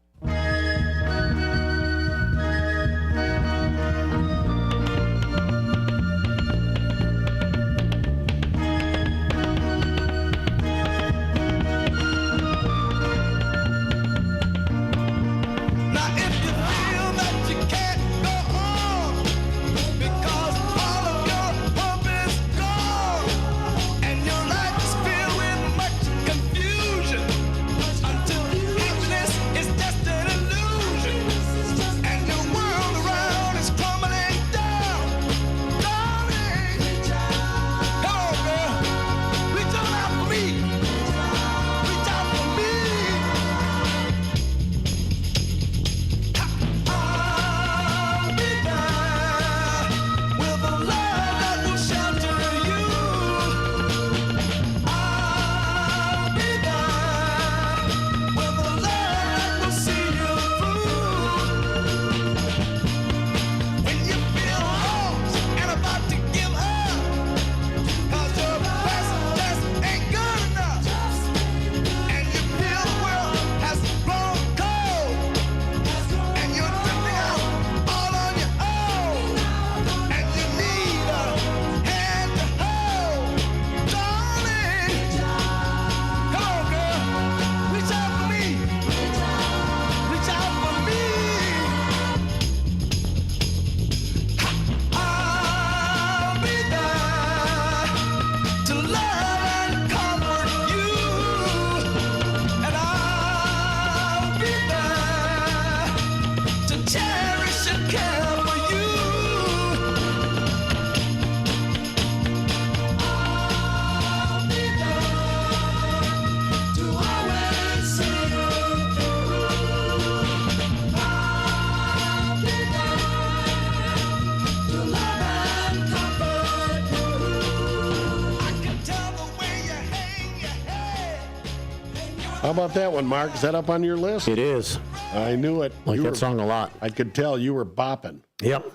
How about that one, Mark? Is that up on your list? It is. I knew it. Like that song a lot. I could tell you were bopping. Yep.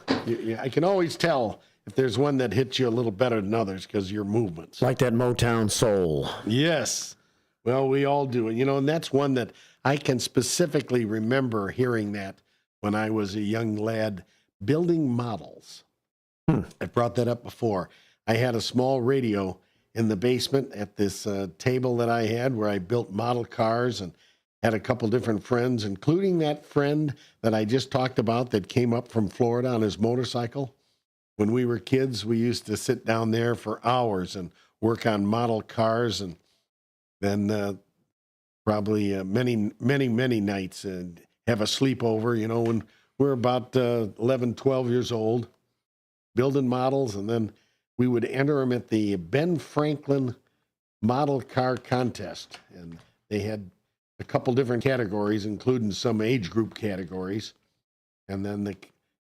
I can always tell if there's one that hits you a little better than others because of your movements. Like that Motown soul. Yes. Well, we all do. And that's one that I can specifically remember hearing that when I was a young lad building models. I've brought that up before. I had a small radio in the basement at this table that I had where I built model cars and had a couple different friends, including that friend that I just talked about that came up from Florida on his motorcycle. When we were kids, we used to sit down there for hours and work on model cars, and then probably many nights and have a sleepover, when we're about 11, 12 years old, building models, and then we would enter them at the Ben Franklin Model Car Contest. And they had a couple different categories, including some age group categories. And then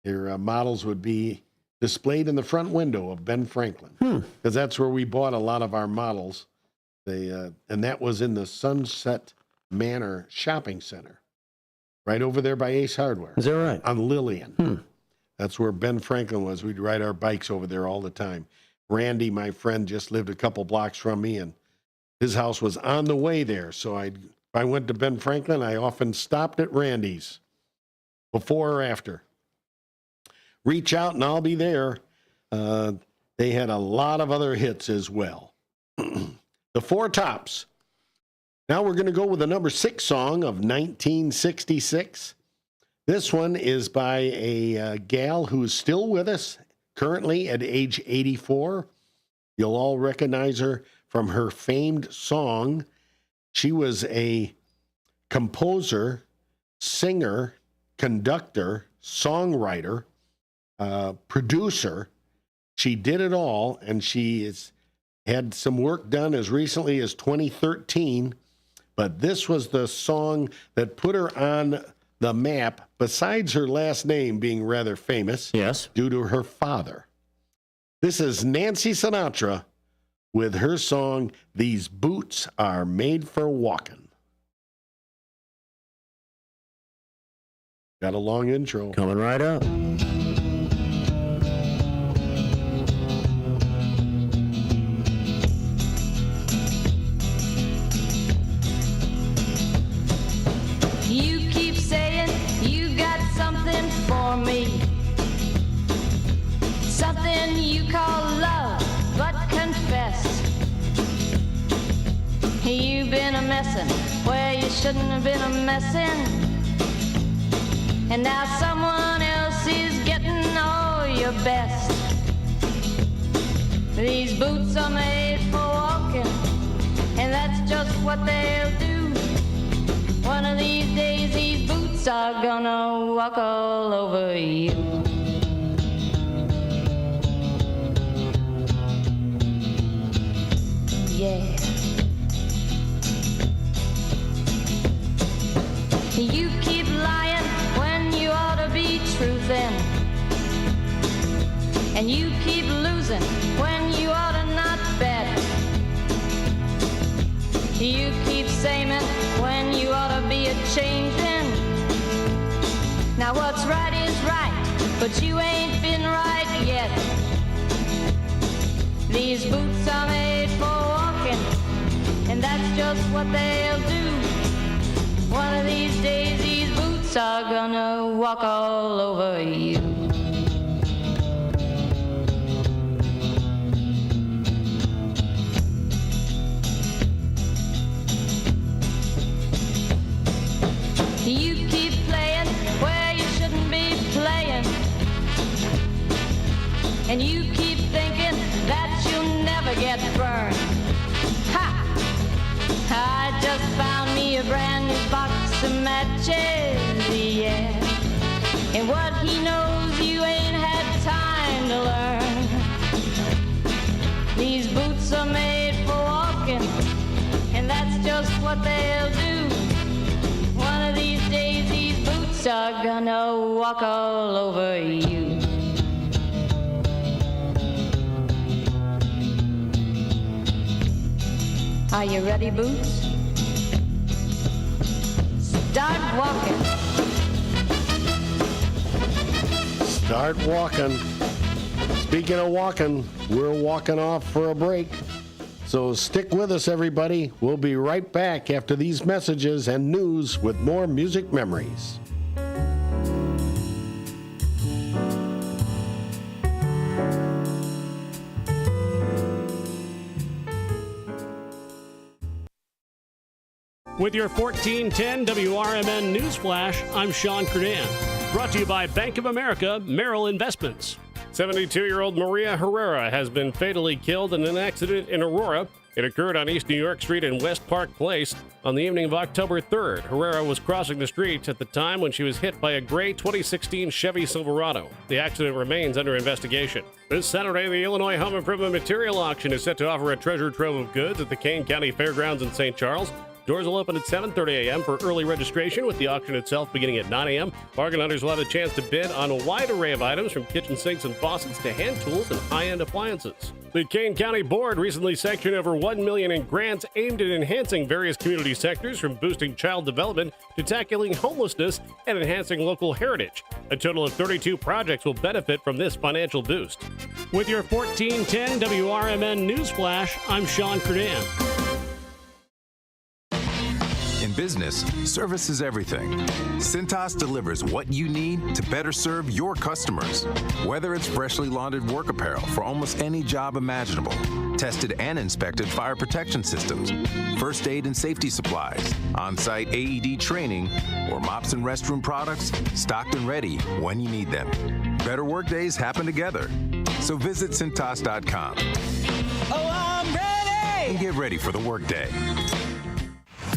their models would be displayed in the front window of Ben Franklin, because that's where we bought a lot of our models. And that was in the Sunset Manor Shopping Center, right over there by Ace Hardware. Is that right? On Lillian. That's where Ben Franklin was. We'd ride our bikes over there all the time. Randy, my friend, just lived a couple blocks from me, and his house was on the way there. So if I went to Ben Franklin, I often stopped at Randy's before or after. Reach out and I'll be there. They had a lot of other hits as well. The Four Tops. Now we're going to go with the number 6 song of 1966. This one is by a gal who's still with us, currently at age 84. You'll all recognize her from her famed song. She was a composer, singer, conductor, songwriter, producer. She did it all, and she had some work done as recently as 2013. But this was the song that put her on the map, besides her last name being rather famous. Yes. Due to her father. This is Nancy Sinatra with her song, These Boots Are Made for Walking. Got a long intro. Coming right up. You keep saying you got something for me, something you call love, but confess you've been a messin' where you shouldn't have been a messin', and now someone else is getting all your best. These boots are made for walking, and that's just what they'll do. One of these days these boots are gonna walk all over you. Yeah. You keep lying when you ought to be truthin', and you keep losing when you ought to not bet. You keep saying when you ought to be a-changin'. Now what's right is right, but you ain't been right yet. These boots are made for walking, and that's just what they'll do. One of these days these boots are gonna walk all over you. You keep playing where you shouldn't be playing, and you keep thinking that you'll never get burned. Ha! I just found me a brand new box of matches, yeah. And what he knows you ain't had time to learn. These boots are made for walking, and that's just what they'll do. One of these days these boots are gonna walk all over you. Are you ready, Boots? Start walking. Start walking. Speaking of walking, we're walking off for a break. So stick with us, everybody. We'll be right back after these messages and news with more music memories. With your 1410 WRMN News Flash, I'm Sean Kernan. Brought to you by Bank of America Merrill Investments. 72-year-old Maria Herrera has been fatally killed in an accident in Aurora. It occurred on East New York Street and West Park Place on the evening of October 3rd. Herrera was crossing the street at the time when she was hit by a gray 2016 Chevy Silverado. The accident remains under investigation. This Saturday, the Illinois Home Improvement Material Auction is set to offer a treasure trove of goods at the Kane County Fairgrounds in St. Charles. Doors will open at 7:30 a.m. for early registration, with the auction itself beginning at 9 a.m. Bargain hunters will have a chance to bid on a wide array of items from kitchen sinks and faucets to hand tools and high-end appliances. The Kane County Board recently sanctioned over $1 million in grants aimed at enhancing various community sectors, from boosting child development to tackling homelessness and enhancing local heritage. A total of 32 projects will benefit from this financial boost. With your 1410 WRMN News Flash, I'm Sean Kernan. In business, service is everything. Cintas delivers what you need to better serve your customers. Whether it's freshly laundered work apparel for almost any job imaginable, tested and inspected fire protection systems, first aid and safety supplies, on-site AED training, or mops and restroom products, stocked and ready when you need them. Better work days happen together. So visit Cintas.com. Oh, I'm ready! And get ready for the workday.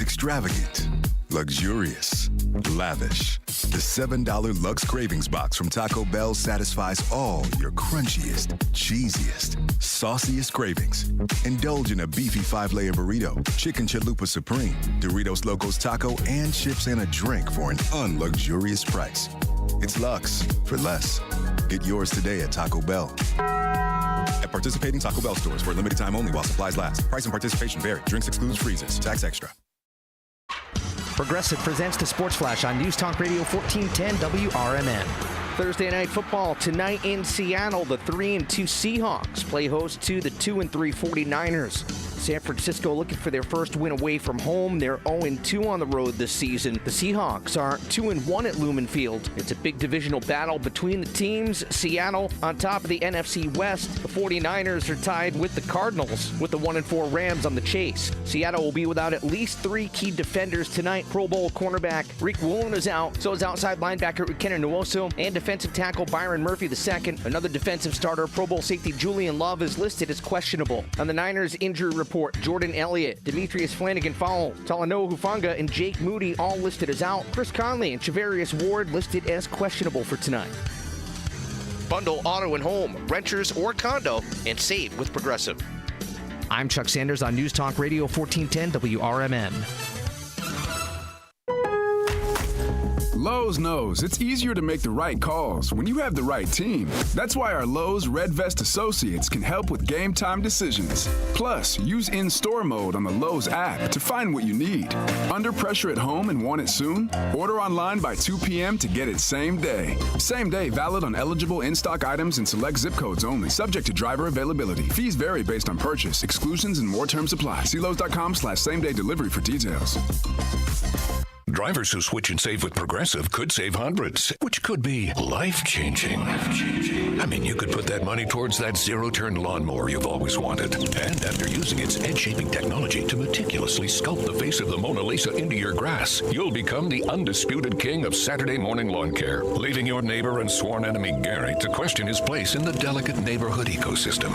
Extravagant, luxurious, lavish. The $7 Lux Cravings Box from Taco Bell satisfies all your crunchiest, cheesiest, sauciest cravings. Indulge in a beefy 5-layer burrito, chicken chalupa supreme, Doritos Locos Taco, and chips and a drink for an unluxurious price. It's Lux for less. Get yours today at Taco Bell. At participating Taco Bell stores for a limited time only while supplies last. Price and participation vary. Drinks excludes freezes. Tax extra. Progressive presents the Sports Flash on News Talk Radio 1410 WRMN. Thursday night football tonight in Seattle. The 3-2 Seahawks play host to the 2-3 49ers. San Francisco looking for their first win away from home. They're 0-2 on the road this season. The Seahawks are 2-1 at Lumen Field. It's a big divisional battle between the teams. Seattle on top of the NFC West. The 49ers are tied with the Cardinals with the 1-4 Rams on the chase. Seattle will be without at least 3 key defenders tonight. Pro Bowl cornerback Rick Woolen is out. So is outside linebacker Kenner Nwosu and defensive tackle Byron Murphy II. Another defensive starter, Pro Bowl safety Julian Love, is listed as questionable. On the Niners injury report, Jordan Elliott, Demetrius Flanagan-Fowle, Talanoa Hufanga, and Jake Moody all listed as out. Chris Conley and Chavarius Ward listed as questionable for tonight. Bundle auto and home, renters or condo, and save with Progressive. I'm Chuck Sanders on News Talk Radio 1410 WRMN. Lowe's knows it's easier to make the right calls when you have the right team. That's why our Lowe's Red Vest associates can help with game time decisions. Plus, use in-store mode on the Lowe's app to find what you need. Under pressure at home and want it soon? Order online by 2 p.m. to get it same day. Same day valid on eligible in-stock items and select zip codes only, subject to driver availability. Fees vary based on purchase, exclusions, and more terms apply. See Lowe's.com/same-day delivery for details. Drivers who switch and save with Progressive could save hundreds, which could be life-changing. I mean, you could put that money towards that zero-turn lawnmower you've always wanted. And after using its edge-shaping technology to meticulously sculpt the face of the Mona Lisa into your grass, you'll become the undisputed king of Saturday morning lawn care, leaving your neighbor and sworn enemy Gary to question his place in the delicate neighborhood ecosystem.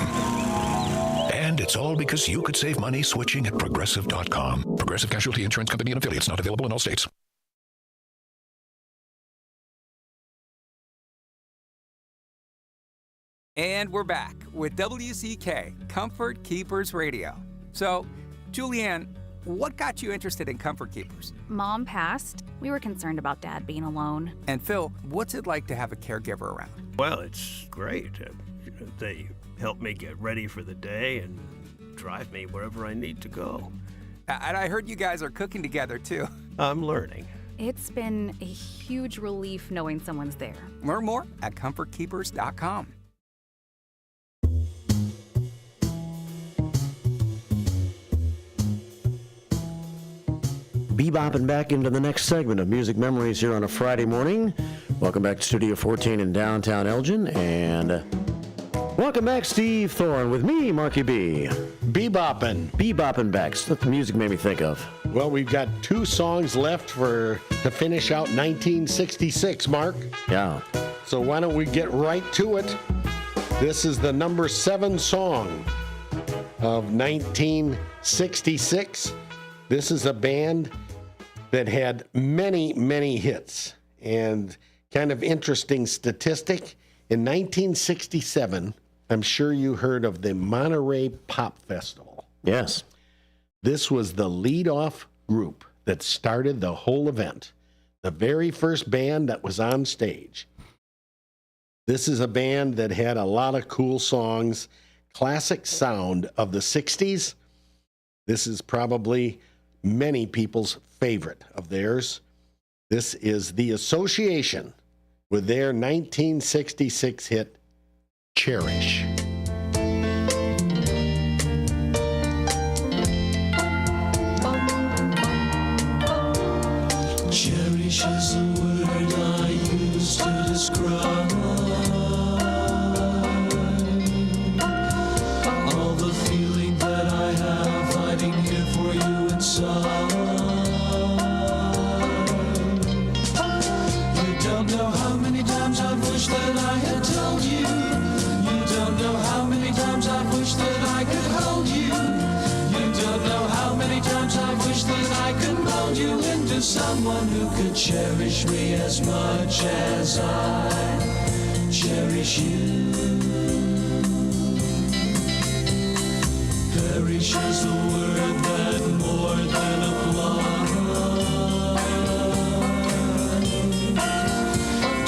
And it's all because you could save money switching at Progressive.com. Progressive Casualty Insurance Company and affiliates, not available in all states. And we're back with WCK, Comfort Keepers Radio. So, Julianne, what got you interested in Comfort Keepers? Mom passed. We were concerned about Dad being alone. And Phil, what's it like to have a caregiver around? Well, it's great. They help me get ready for the day and drive me wherever I need to go. And I heard you guys are cooking together, too. I'm learning. It's been a huge relief knowing someone's there. Learn more at ComfortKeepers.com. Bebopping back into the next segment of Music Memories here on a Friday morning. Welcome back to Studio 14 in downtown Elgin, and welcome back, Steve Thoren, with me, Marky B. Bebopping back. That's what the music made me think of. Well, we've got 2 songs left to finish out 1966, Mark. Yeah. So why don't we get right to it? This is the number 7 song of 1966. This is a band that had many, many hits. And kind of interesting statistic, in 1967, I'm sure you heard of the Monterey Pop Festival. Yes. This was the lead-off group that started the whole event. The very first band that was on stage. This is a band that had a lot of cool songs. classic sound of the 60s. This is probably many people's favorite of theirs. This is The Association with their 1966 hit, Cherish. Cherish is a word I use to describe all the feeling that I have hiding here for you inside. You don't know how many times I've wished that I had told you. You don't know how many times I've wished that I could hold you. You don't know how many times I've wished that I could mold you into someone who could cherish me as much as I cherish you. Perish is the word that more than applies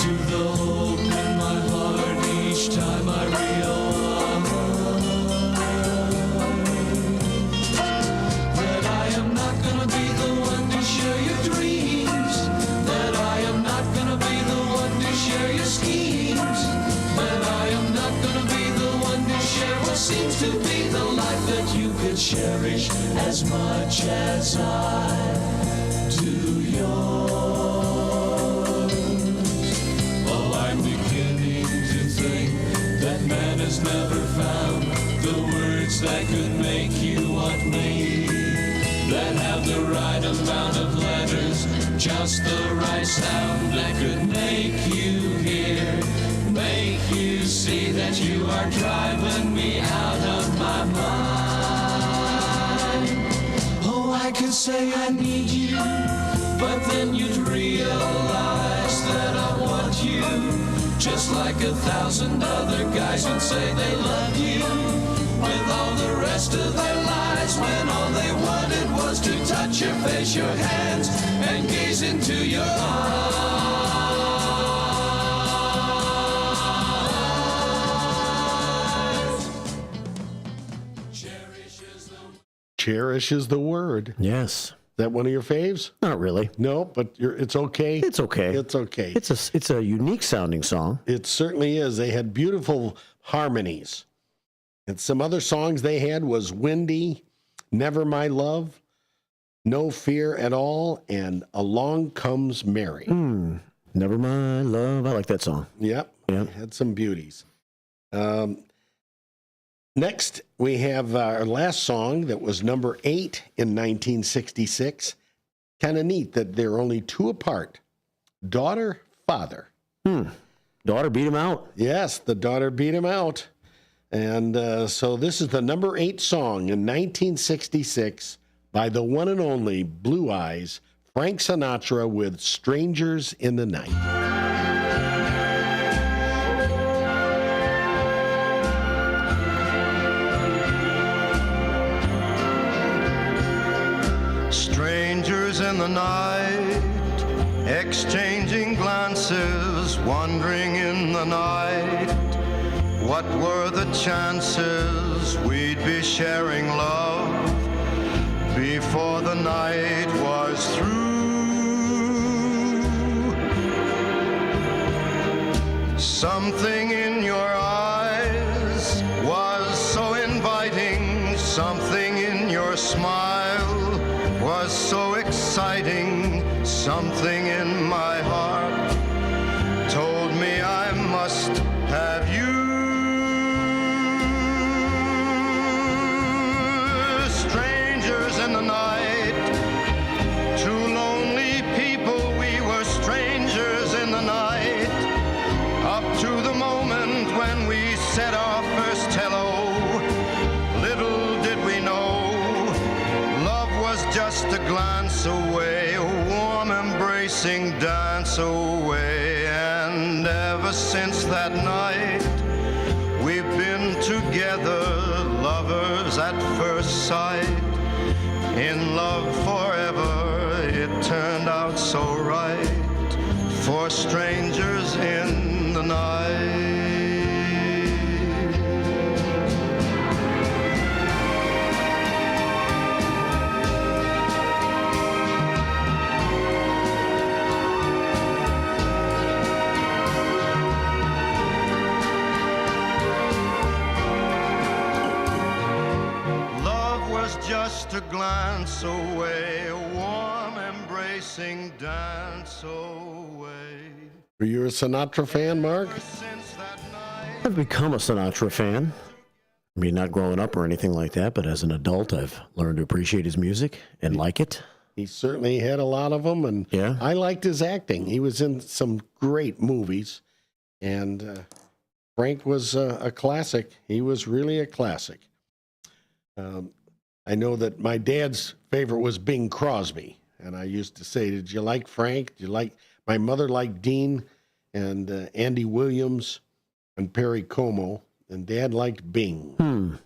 to the hope in my heart each time I realize that I am not gonna be the one to share your dreams, that I am not gonna be the one to share your schemes, that I am not gonna be the one to share what seems to be the life that you could cherish as much as I do yours. Oh, I'm beginning to think that man has never found the words that could make you want me, that have the right amount of letters, just the right sound that could make you hear, make you see that you are driving me out of my mind. Oh, I could say I need you, but then you'd realize that I want you, just like 1,000 other guys would say they love you, with all the rest of their lives, when all they wanted was to touch your face, your hands, and gaze into your eyes. Cherish is the word. Yes. Is that one of your faves? Not really. No, but it's okay. It's okay. It's okay. It's a unique sounding song. It certainly is. They had beautiful harmonies. And some other songs they had was Windy, Never My Love, No Fear at All, and Along Comes Mary. Never My Love. I like that song. Yep. Had some beauties. Next, we have our last song that was number 8 in 1966. Kind of neat that they're only 2 apart. Daughter, Father. Daughter beat him out. Yes, the daughter beat him out. And so this is the number 8 song in 1966 by the one and only Blue Eyes, Frank Sinatra with Strangers in the Night. Strangers in the night, exchanging glances, wandering in the night. What were the chances we'd be sharing love before the night was through? Something in your eyes was so inviting, something in your smile was so exciting, something in my heart told me I must have you. Strangers in the night, 2 lonely people, we were strangers in the night, up to the moment when we said our first hello. Little did we know, love was just a glance away, a warm embracing dance away. And ever since that night, we've been together, lovers at first sight, in love forever. It turned out so right for strangers in the night. just a glance away, a warm embracing dance away. Were you a Sinatra fan, Mark? I've become a Sinatra fan. I mean, not growing up or anything like that, but as an adult, I've learned to appreciate his music and like it. He certainly had a lot of them, and yeah. I liked his acting. He was in some great movies, and Frank was a classic. He was really a classic. I know that my dad's favorite was Bing Crosby, and I used to say, did you like Frank? Did you like... My mother liked Dean and Andy Williams and Perry Como, and Dad liked Bing.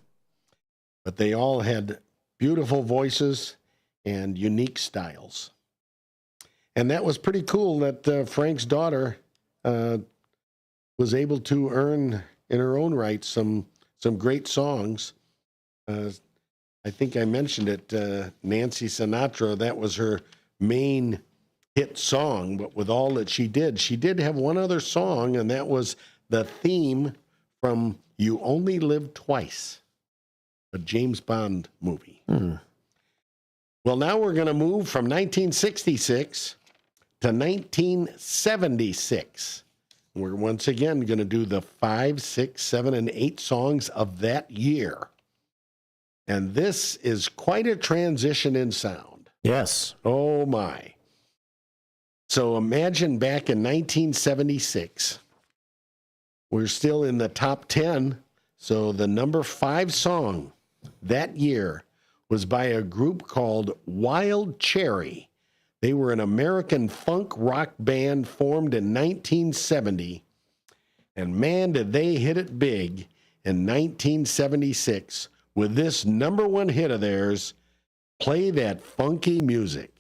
But they all had beautiful voices and unique styles. And that was pretty cool that Frank's daughter was able to earn in her own right some great songs. I think I mentioned it, Nancy Sinatra, that was her main hit song, but with all that she did have one other song, and that was the theme from You Only Live Twice, a James Bond movie. Well, now we're going to move from 1966 to 1976. We're once again going to do the 5, 6, 7, and 8 songs of that year. And this is quite a transition in sound. Yes. Oh, my. So imagine back in 1976, we're still in the top 10. So the number 5 song that year was by a group called Wild Cherry. They were an American funk rock band formed in 1970. And man, did they hit it big in 1976 with this number 1 hit of theirs, Play That Funky Music.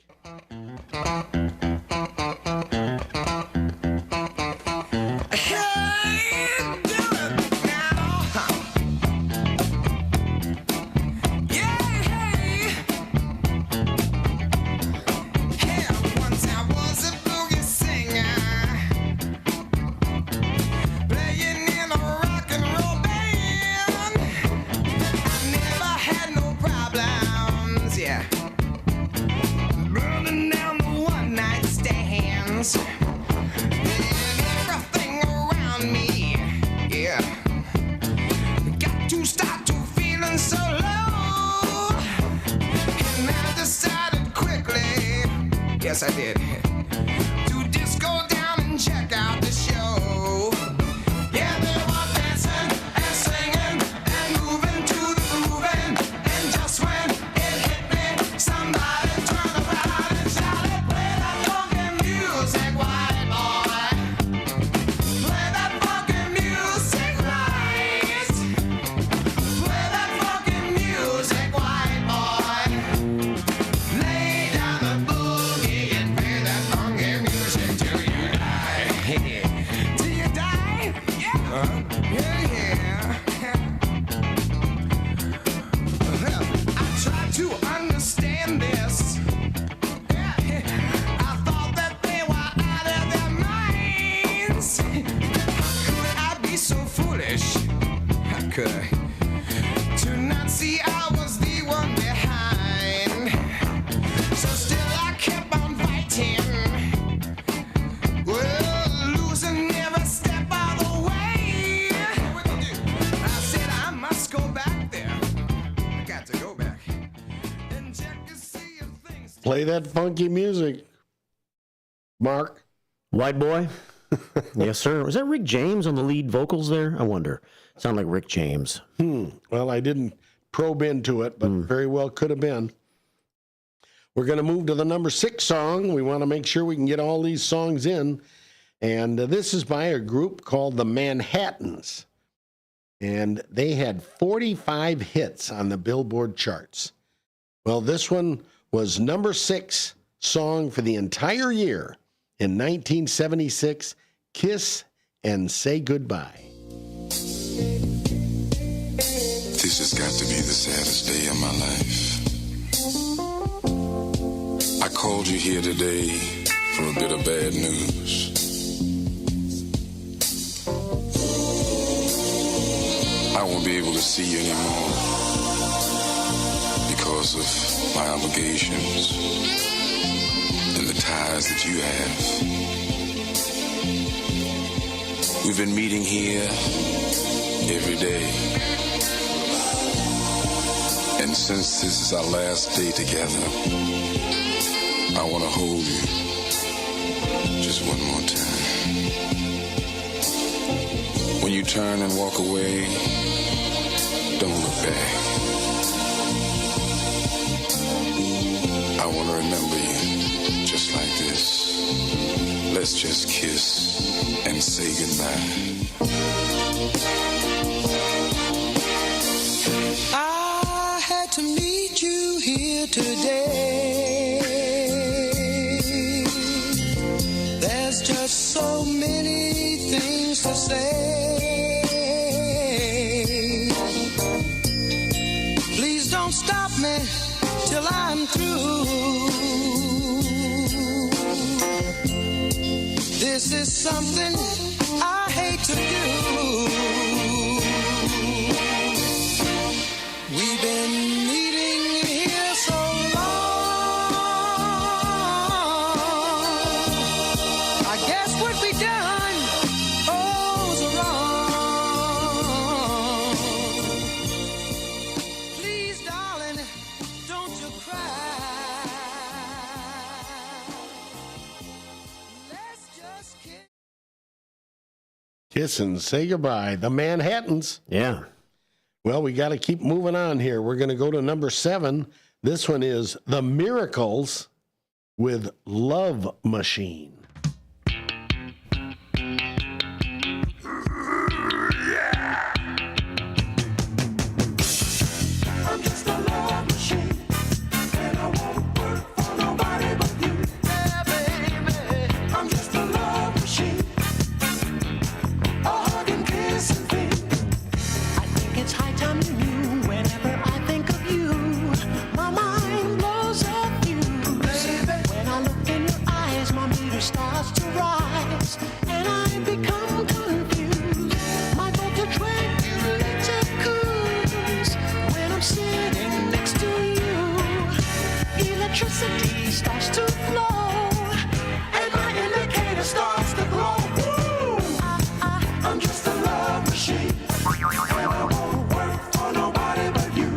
Yes, I did. To just go down and check out the show. Yeah, they were dancing and singing and moving to the grooving. And just when it hit me, somebody turned around and shouted, "Play that funky music, white boy. Play that funky music right. Play that funky music, white boy. Lay down the boogie. To not see I was the one behind. So still I kept on fighting. Well, losing every step of the way. I said I must go back there. I got to go back and check to see if things. Play that funky music, Mark. White boy? Yes, sir. Was that Rick James on the lead vocals there? I wonder. Sound like Rick James. Well, I didn't probe into it, but very well could have been. We're going to move to the number 6 song. We want to make sure we can get all these songs in. And this is by a group called the Manhattans. And they had 45 hits on the Billboard charts. Well, this one was number 6 song for the entire year in 1976, Kiss and Say Goodbye. This has got to be the saddest day of my life. I called you here today for a bit of bad news. I won't be able to see you anymore because because of my obligations and the ties that you have. We've been meeting here every day. And since this is our last day together, I want to hold you just one more time. When you turn and walk away, don't look back. I want to remember you just like this. Let's just kiss and say goodbye. I had to meet you here today. There's just so many things to say. Please don't stop me till I'm through. This is something I hate to do. We've been meeting here so long. I guess what we done was wrong. Please, darling, don't you cry. Let's just Kiss and say goodbye. The Manhattans. Yeah. Well, we got to keep moving on here. We're going to go to number 7. This one is The Miracles with Love Machine. I'm just a love machine, and I won't work for nobody but you. Yeah, baby, I'm just a love machine. A hug and kiss and feed. I think it's high time you knew. Whenever I think of you, my mind blows up you. Baby, when I look in your eyes, my meter starts to rise, and I become confused. My voltage regulator cools when I'm sitting next to you. Electricity starts to flow, and my indicator starts to glow. Woo! I'm just a love machine, and I won't work for nobody but you.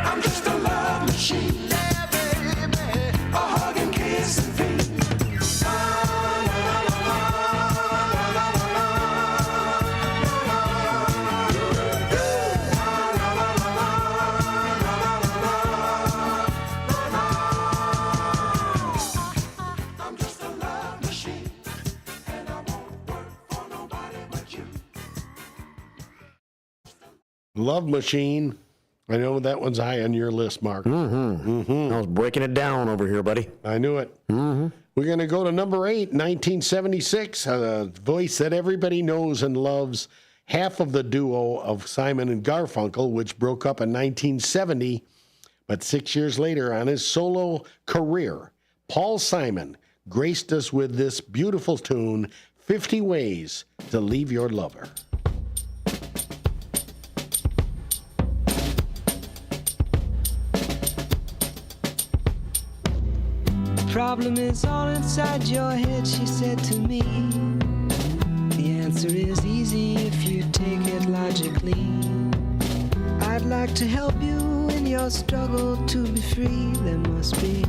I'm just a love machine, yeah, baby. A hug and kiss and feed. I'm just a love machine, and I won't work for nobody but you. Love Machine. I know that one's high on your list, Mark. Mm-hmm. I was breaking it down over here, buddy. I knew it. Mm-hmm. We're going to go to number 8, 1976, a voice that everybody knows and loves, half of the duo of Simon and Garfunkel, which broke up in 1970. But 6 years later, on his solo career, Paul Simon graced us with this beautiful tune, 50 Ways to Leave Your Lover. Problem is all inside your head, she said to me. The answer is easy if you take it logically. I'd like to help you in your struggle to be free. There must be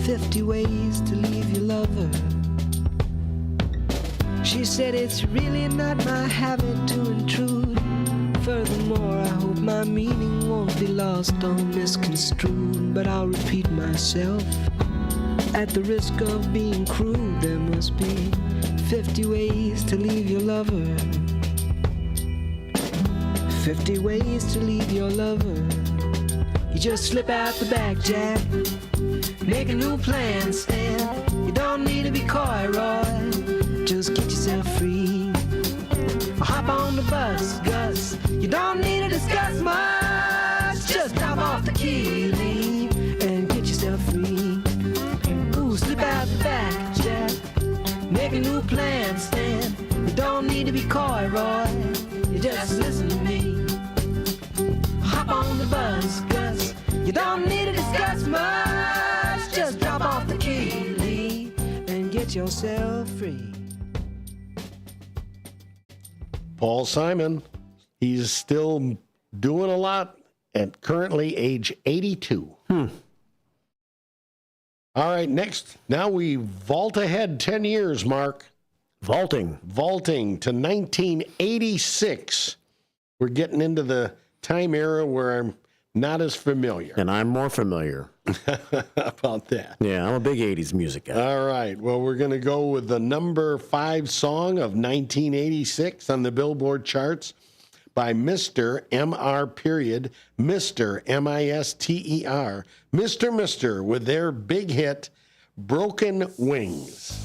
50 ways to leave your lover. She said it's really not my habit to intrude. Furthermore, I hope my meaning won't be lost or misconstrued. But I'll repeat myself. At the risk of being crude, there must be 50 ways to leave your lover. 50 ways to leave your lover. You just slip out the back, Jack. Make a new plan, Stan. You don't need to be coy, Roy. Just get yourself free. Or hop on the bus, Gus. You don't need to discuss much. Just drop off the key, leave, and get yourself free. Ooh, slip out the back, Jack. Make a new plan, Stan. You don't need to be coy, Roy. You just listen to me. Hop on the bus, Gus. You don't need to discuss much. Just drop off the key and get yourself free. Paul Simon, he's still doing a lot at currently age 82. All right, next. Now we vault ahead 10 years, Mark. Vaulting to 1986. We're getting into the time era where I'm not as familiar. And I'm more familiar. About that. Yeah, I'm a big 80s music guy. All right. Well, we're going to go with the number 5 song of 1986 on the Billboard charts by Mr. M.R. Period, Mr. M-I-S-T-E-R, Mr. with their big hit, Broken Wings.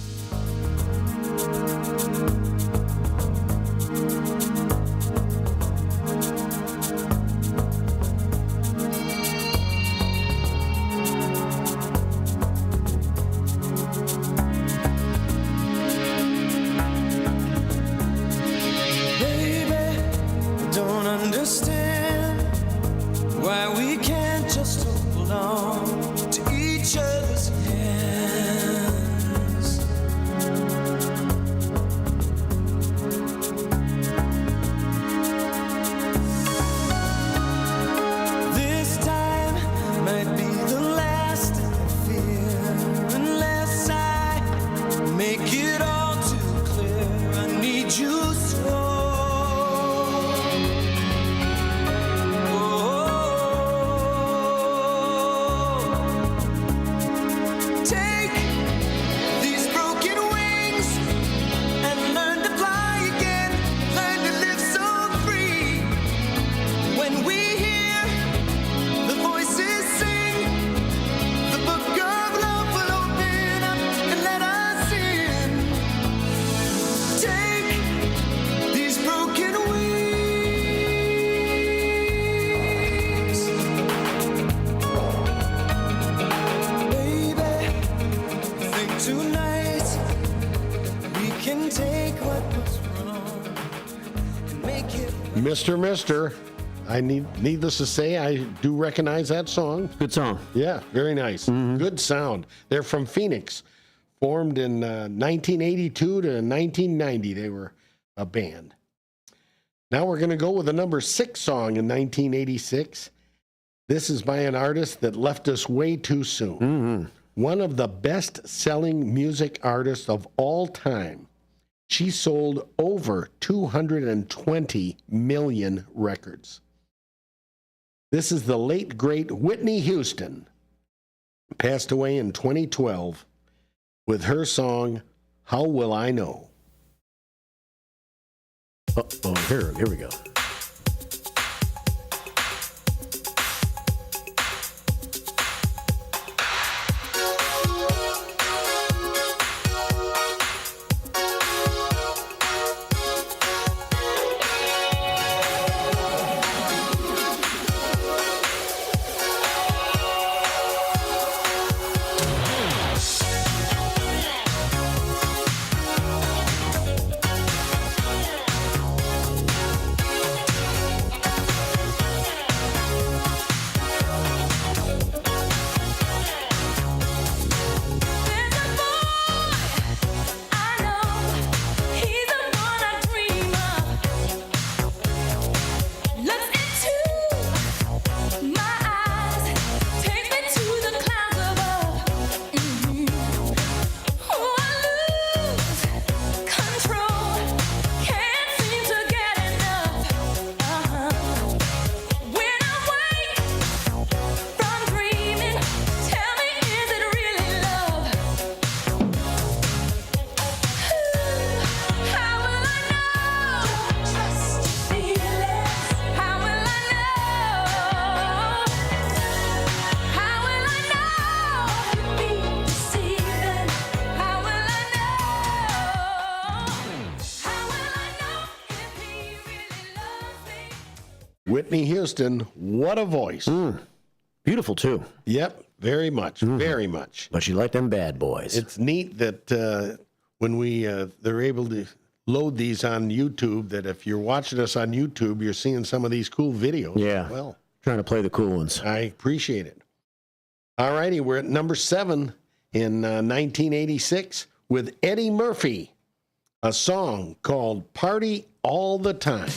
Why we can't just hold on to each other's hands. This time might be the last I fear, unless I make it all too clear. I need you so. Mr. Needless to say, I do recognize that song. Good song. Yeah, very nice. Good sound. They're from Phoenix. Formed in 1982 to 1990. They were a band. Now we're going to go with the number 6 song in 1986. This is by an artist that left us way too soon. One of the best-selling music artists of all time. She sold over 220 million records. This is the late, great Whitney Houston. Passed away in 2012 with her song, How Will I Know? Here we go. Whitney Houston, what a voice. Beautiful, too. Yep, very much, very much. But she liked them bad boys. It's neat that when they're able to load these on YouTube, that if you're watching us on YouTube, you're seeing some of these cool videos. Yeah. Well, Trying to play the cool ones. I appreciate it. All righty, we're at number 7 in 1986 with Eddie Murphy, a song called Party All the Time.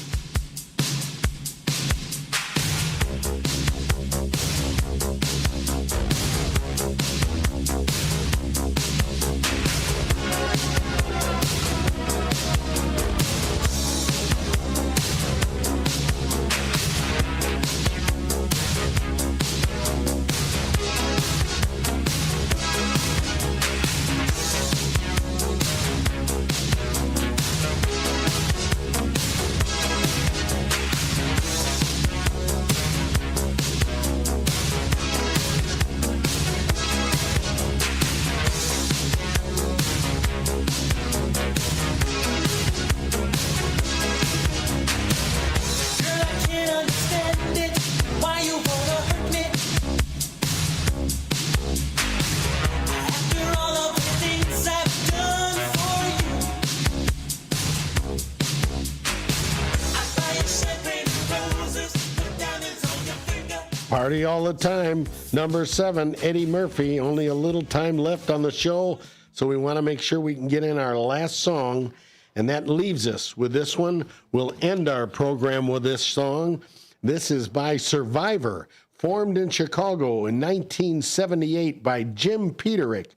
Party all the time. Number 7, Eddie Murphy. Only a little time left on the show, so we want to make sure we can get in our last song, and that leaves us with this one. We'll end our program with this song. This is by Survivor, formed in Chicago in 1978 by Jim Peterick.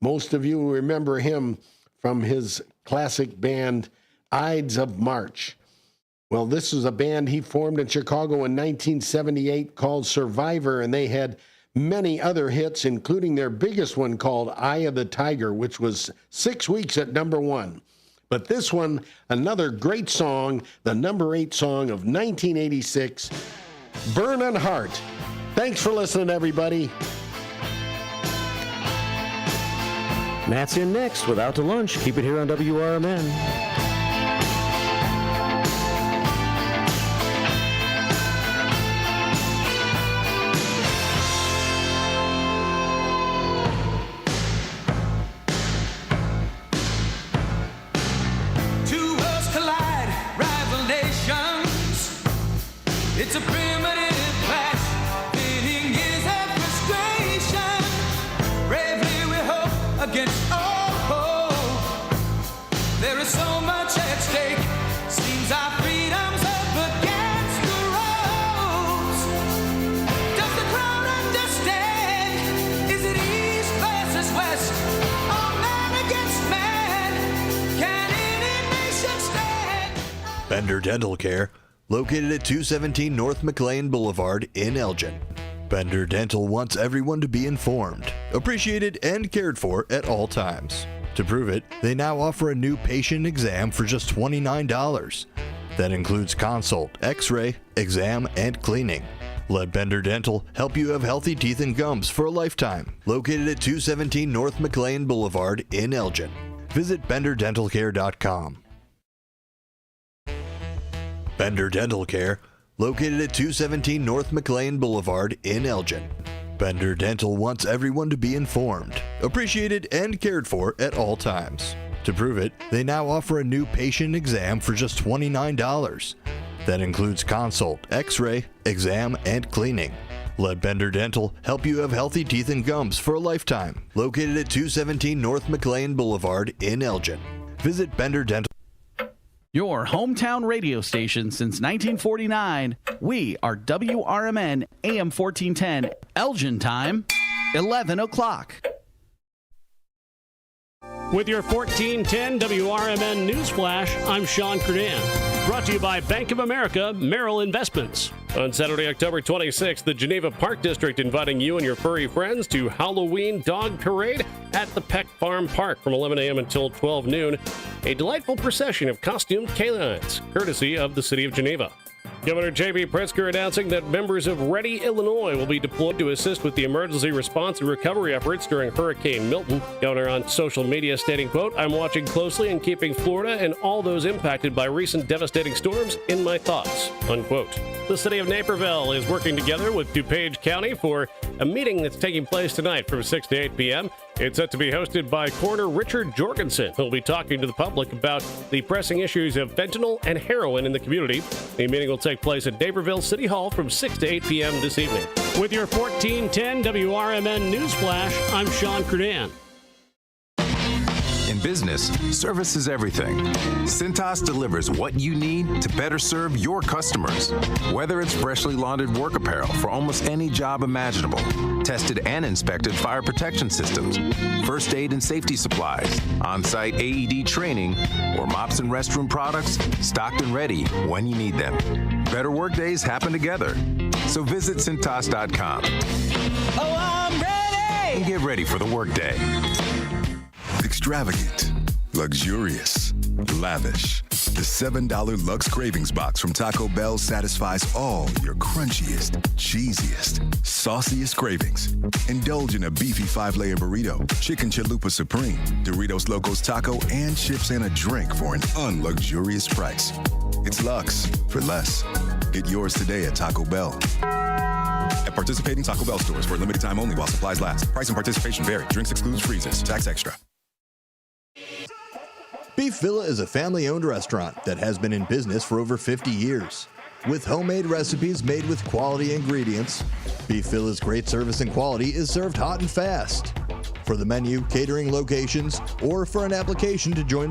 Most of you remember him from his classic band, Ides of March. Well, this is a band he formed in Chicago in 1978 called Survivor, and they had many other hits, including their biggest one called Eye of the Tiger, which was 6 weeks at number 1. But this one, another great song, the number 8 song of 1986, Burnin' Heart. Thanks for listening, everybody. Matt's in next with Out to Lunch. Keep it here on WRMN. It's a primitive clash, feeling is of frustration. Bravely we hope against all hope. There is so much at stake. Seems our freedom's up against the ropes. Does the crowd understand? Is it east versus west? Or man against man? Can any nation stand? Bender Dental Care, located at 217 North McLean Boulevard in Elgin. Bender Dental wants everyone to be informed, appreciated, and cared for at all times. To prove it, they now offer a new patient exam for just $29. That includes consult, x-ray, exam, and cleaning. Let Bender Dental help you have healthy teeth and gums for a lifetime. Located at 217 North McLean Boulevard in Elgin. Visit BenderDentalCare.com. Bender Dental Care, located at 217 North McLean Boulevard in Elgin. Bender Dental wants everyone to be informed, appreciated, and cared for at all times. To prove it, they now offer a new patient exam for just $29. That includes consult, x-ray, exam, and cleaning. Let Bender Dental help you have healthy teeth and gums for a lifetime. Located at 217 North McLean Boulevard in Elgin. Visit Bender Dental. Your hometown radio station since 1949. We are WRMN AM 1410, Elgin time, 11 o'clock. With your 1410 WRMN News Flash, I'm Sean Kernan. Brought to you by Bank of America Merrill Investments. On Saturday, October 26th, the Geneva Park District inviting you and your furry friends to Halloween Dog Parade at the Peck Farm Park from 11 a.m. until 12 noon. A delightful procession of costumed canines, courtesy of the City of Geneva. Governor J.B. Pritzker announcing that members of Ready, Illinois will be deployed to assist with the emergency response and recovery efforts during Hurricane Milton. Governor on social media stating, quote, "I'm watching closely and keeping Florida and all those impacted by recent devastating storms in my thoughts," unquote. The city of Naperville is working together with DuPage County for a meeting that's taking place tonight from 6 to 8 p.m. It's set to be hosted by Coroner Richard Jorgensen, who'll be talking to the public about the pressing issues of fentanyl and heroin in the community. The meeting will take place at Naperville City Hall from 6 to 8 p.m. this evening. With your 1410 WRMN News Flash, I'm Sean Crudan. In business, service is everything. Cintas delivers what you need to better serve your customers. Whether it's freshly laundered work apparel for almost any job imaginable, tested and inspected fire protection systems, first aid and safety supplies, on-site AED training, or mops and restroom products, stocked and ready when you need them. Better work days happen together. So visit Cintas.com. Oh, I'm ready! And get ready for the workday. Extravagant, luxurious, lavish. The $7 Lux Cravings Box from Taco Bell satisfies all your crunchiest, cheesiest, sauciest cravings. Indulge in a beefy 5-layer burrito, chicken chalupa supreme, Doritos Locos Taco, and chips and a drink for an unluxurious price. It's Lux for less. Get yours today at Taco Bell. At participating Taco Bell stores for a limited time only while supplies last. Price and participation vary. Drinks excludes freezes. Tax extra. Beef Villa is a family-owned restaurant that has been in business for over 50 years. With homemade recipes made with quality ingredients, Beef Villa's great service and quality is served hot and fast. For the menu, catering locations, or for an application to join the